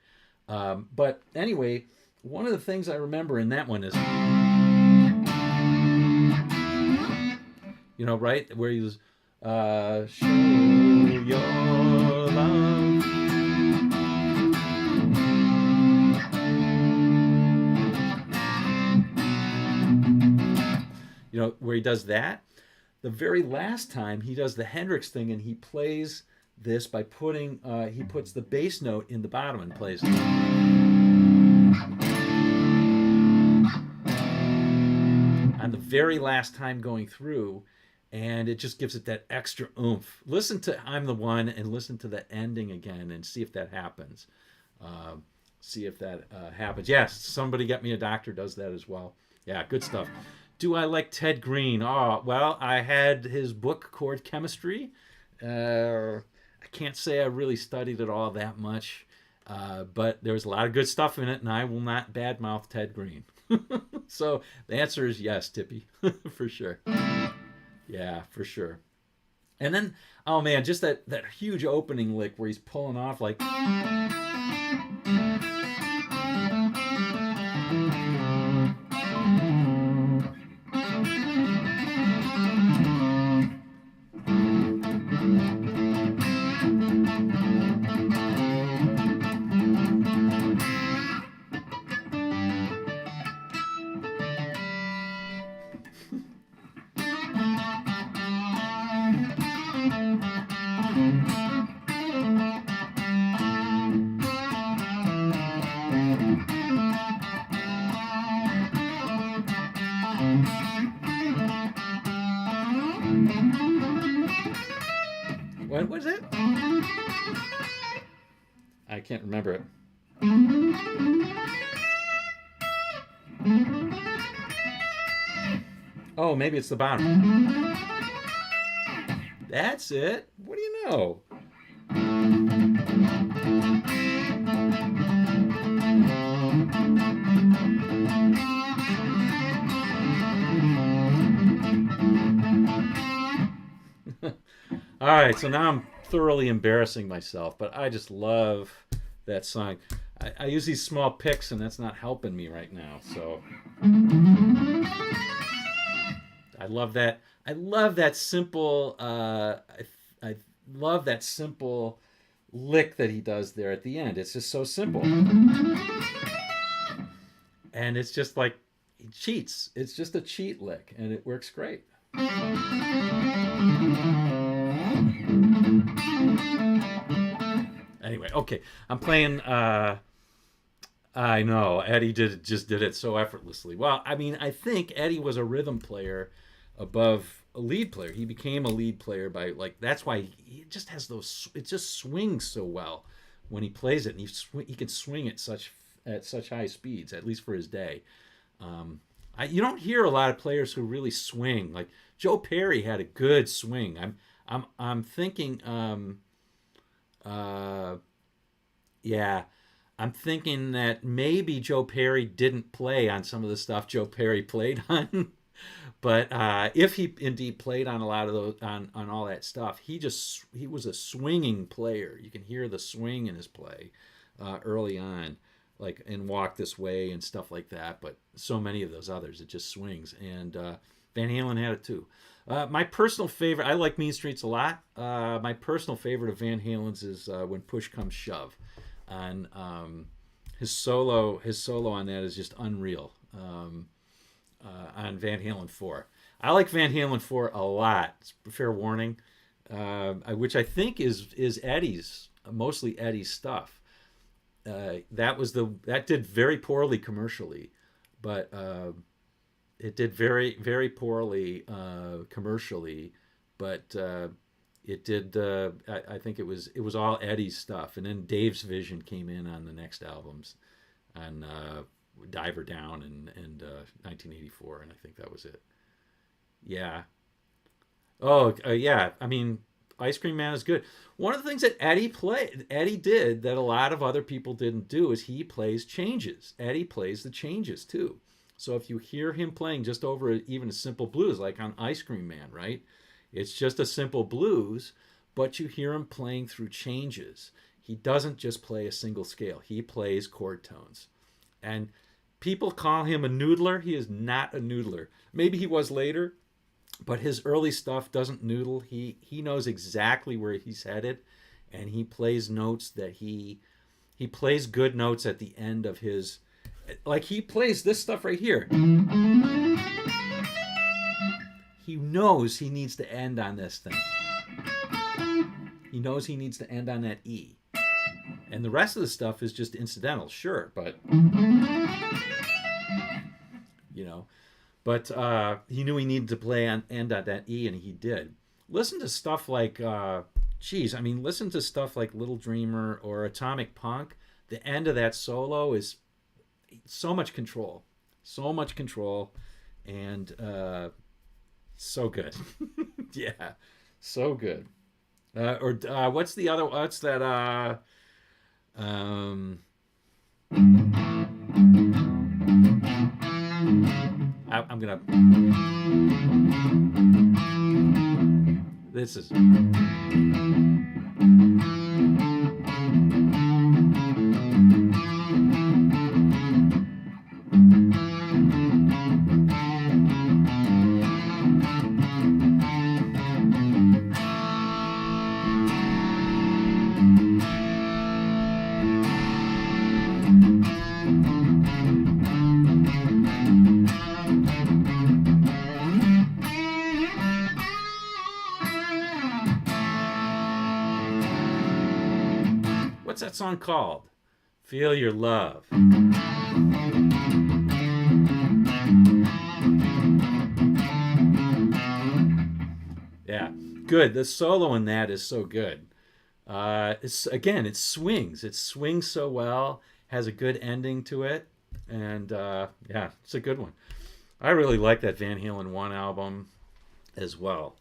But anyway, one of the things I remember in that one is, right where he was, show your love. Where he does that. The very last time he does the Hendrix thing, and he plays this by he puts the bass note in the bottom and plays on the very last time going through, and it just gives it that extra oomph. Listen to "I'm the One" and listen to the ending again and see if that happens. Happens. Yes, Somebody Get Me a Doctor does that as well. Yeah, good stuff. Do I like Ted Green? Oh, well, I had his book, Chord Chemistry. I can't say I really studied it all that much, but there was a lot of good stuff in it, and I will not badmouth Ted Green. So the answer is yes, Tippy, for sure. Yeah, for sure. And then, oh man, just that huge opening lick where he's pulling off like. What was it? I can't remember it. Oh, maybe it's the bottom. That's it. What do you know? All right, so now I'm thoroughly embarrassing myself, but I just love that song. I use these small picks, and that's not helping me right now. So I love that. I love that simple. I love that simple lick that he does there at the end. It's just so simple, and it's just like he cheats. It's just a cheat lick, and it works great. Anyway, okay, I'm playing. I know Eddie just did it so effortlessly. Well, I mean, I think Eddie was a rhythm player above a lead player. He became a lead player by that's why he just has those. It just swings so well when he plays it, and he can swing at such high speeds, at least for his day. You don't hear a lot of players who really swing. Like Joe Perry had a good swing. I'm thinking. Yeah, I'm thinking that maybe Joe Perry didn't play on some of the stuff Joe Perry played on, but if he indeed played on a lot of those on all that stuff, he was a swinging player. You can hear the swing in his play early on, like in Walk This Way and stuff like that. But so many of those others, it just swings, and Van Halen had it too. My personal favorite, I like Mean Streets a lot. My personal favorite of Van Halen's is When Push Comes Shove. And his solo on that is just unreal. On Van Halen 4, I like Van Halen 4 a lot. It's fair warning, which I think is Eddie's, mostly Eddie's stuff. That did very poorly commercially, but it did very very poorly commercially, but it did. I think it was all Eddie's stuff, and then Dave's vision came in on the next albums, and Diver Down in 1984, and I think that was it. Yeah. Oh, yeah. I mean, Ice Cream Man is good. One of the things that Eddie did that a lot of other people didn't do is he plays changes. Eddie plays the changes too. So if you hear him playing just over even a simple blues, like on Ice Cream Man, right? It's just a simple blues, but you hear him playing through changes. He doesn't just play a single scale. He plays chord tones. And people call him a noodler. He is not a noodler. Maybe he was later, but his early stuff doesn't noodle. He knows exactly where he's headed, and he plays notes that he plays good notes at the end of his, like he plays this stuff right here. He knows he needs to end on this thing. He knows he needs to end on that E. And the rest of the stuff is just incidental, sure, but you know, but he knew he needed to play on end on that E, and he did. Listen to stuff like, listen to stuff like Little Dreamer or Atomic Punk. The end of that solo is so much control, and so good. Yeah, so good. What's the other? What's that? I'm gonna. This is. What's that song called? Feel Your Love. Yeah, good. The solo in that is so good. It swings. It swings so well. Has a good ending to it, and yeah, it's a good one. I really like that Van Halen 1 album as well.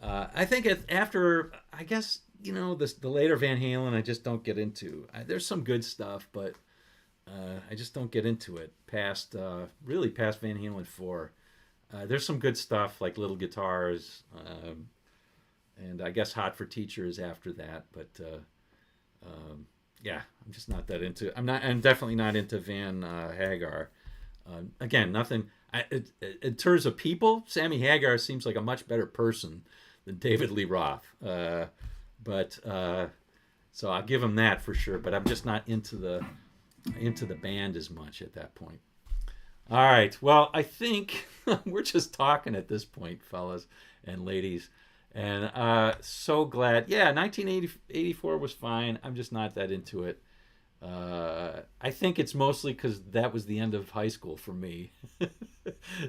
I think after, I guess, the later Van Halen, I just don't get into. There's some good stuff, but I just don't get into it past Van Halen 4. There's some good stuff like Little Guitars, and I guess Hot for Teacher is after that, but yeah, I'm just not that into. I'm definitely not into Van Hagar. Again, nothing. In terms of people, Sammy Hagar seems like a much better person than David Lee Roth. But so I'll give him that for sure. But I'm just not into the band as much at that point. All right. Well, I think we're just talking at this point, fellas and ladies. And so glad. Yeah, 1984 was fine. I'm just not that into it. I think it's mostly because that was the end of high school for me.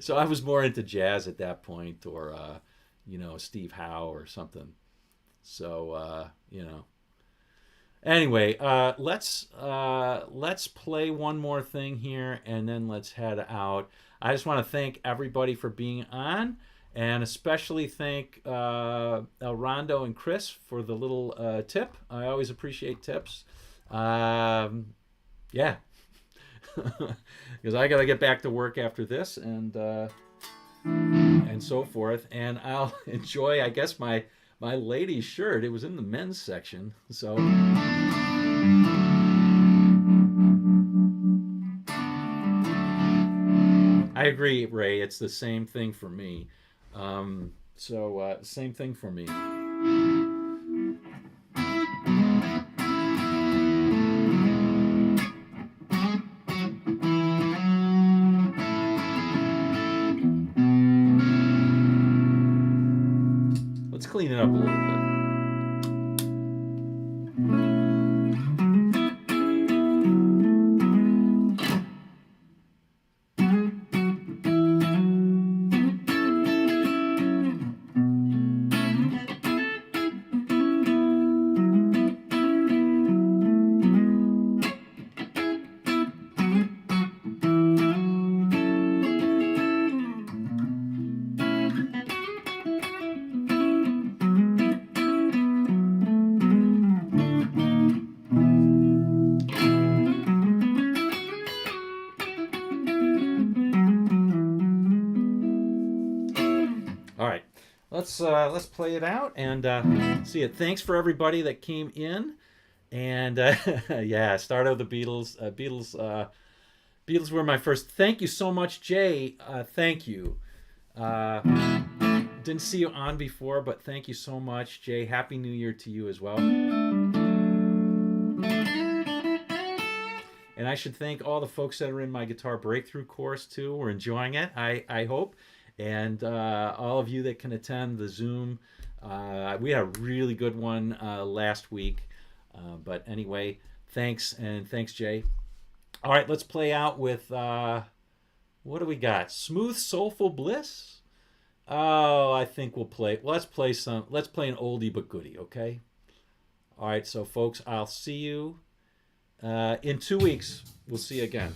So I was more into jazz at that point, or Steve Howe or something. So anyway, let's play one more thing here, and then let's head out. I just want to thank everybody for being on, and especially thank El Rondo and Chris for the little tip. I always appreciate tips. Yeah, because I gotta get back to work after this, and so forth, and I'll enjoy, I guess, my ladies shirt. It was in the men's section, so I agree, Ray. It's the same thing for me. Same thing for me. Clean it up a little bit. let's play it out and see it. Thanks for everybody that came in, and yeah, start out the Beatles. Beatles were my first. Thank you so much, Jay. Thank you. Didn't see you on before, but thank you so much, Jay. Happy New Year to you as well. And I should thank all the folks that are in my Guitar Breakthrough course too. We're enjoying it, I hope. And all of you that can attend the Zoom. We had a really good one last week. But anyway, thanks, and thanks, Jay. All right, let's play out with, what do we got? Smooth Soulful Bliss? Oh, I think we'll play, let's play an oldie but goodie, okay? All right, so folks, I'll see you in 2 weeks. We'll see you again.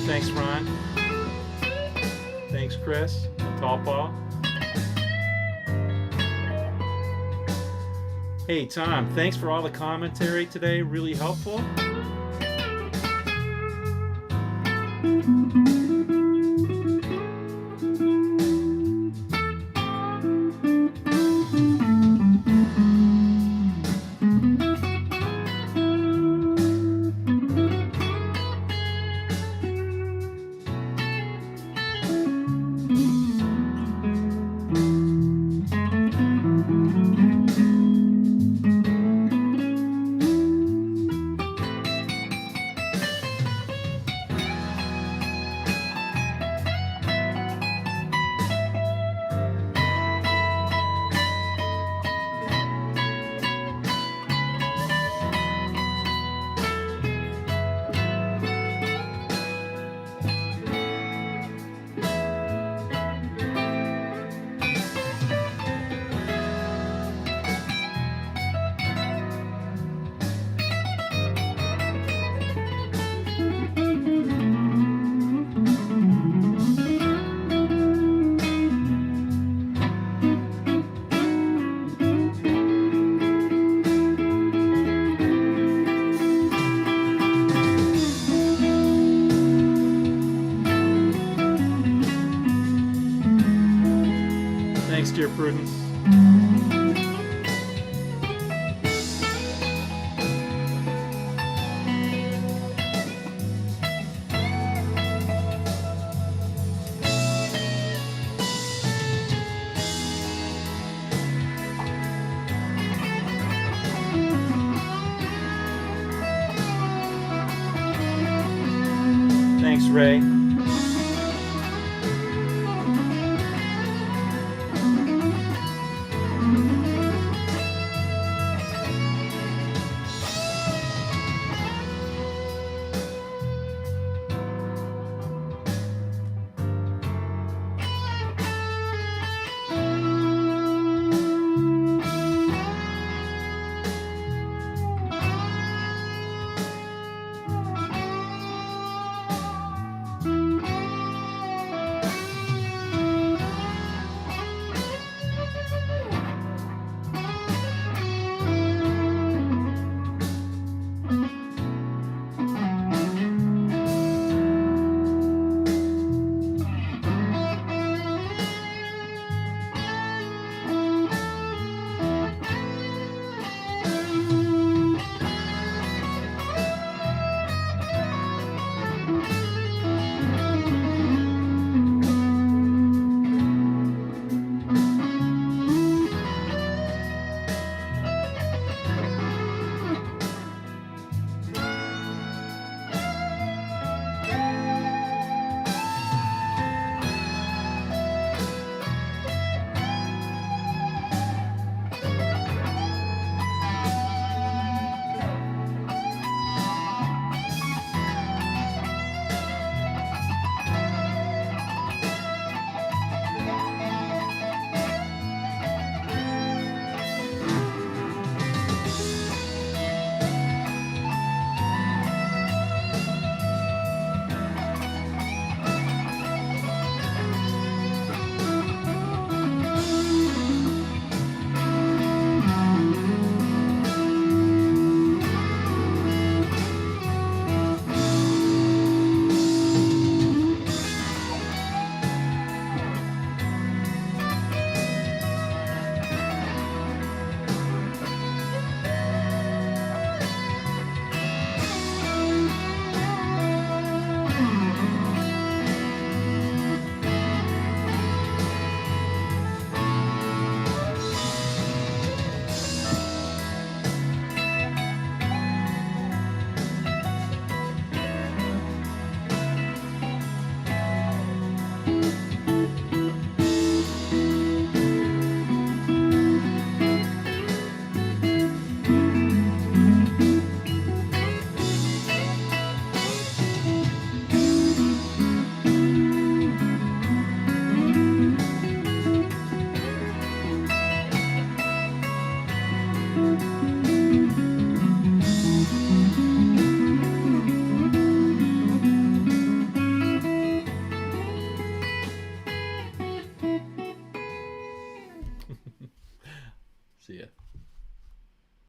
Thanks, Ron. Thanks, Chris. Tall Paul. Hey, Tom, thanks for all the commentary today. Really helpful. dear Prudence. Thanks, Ray.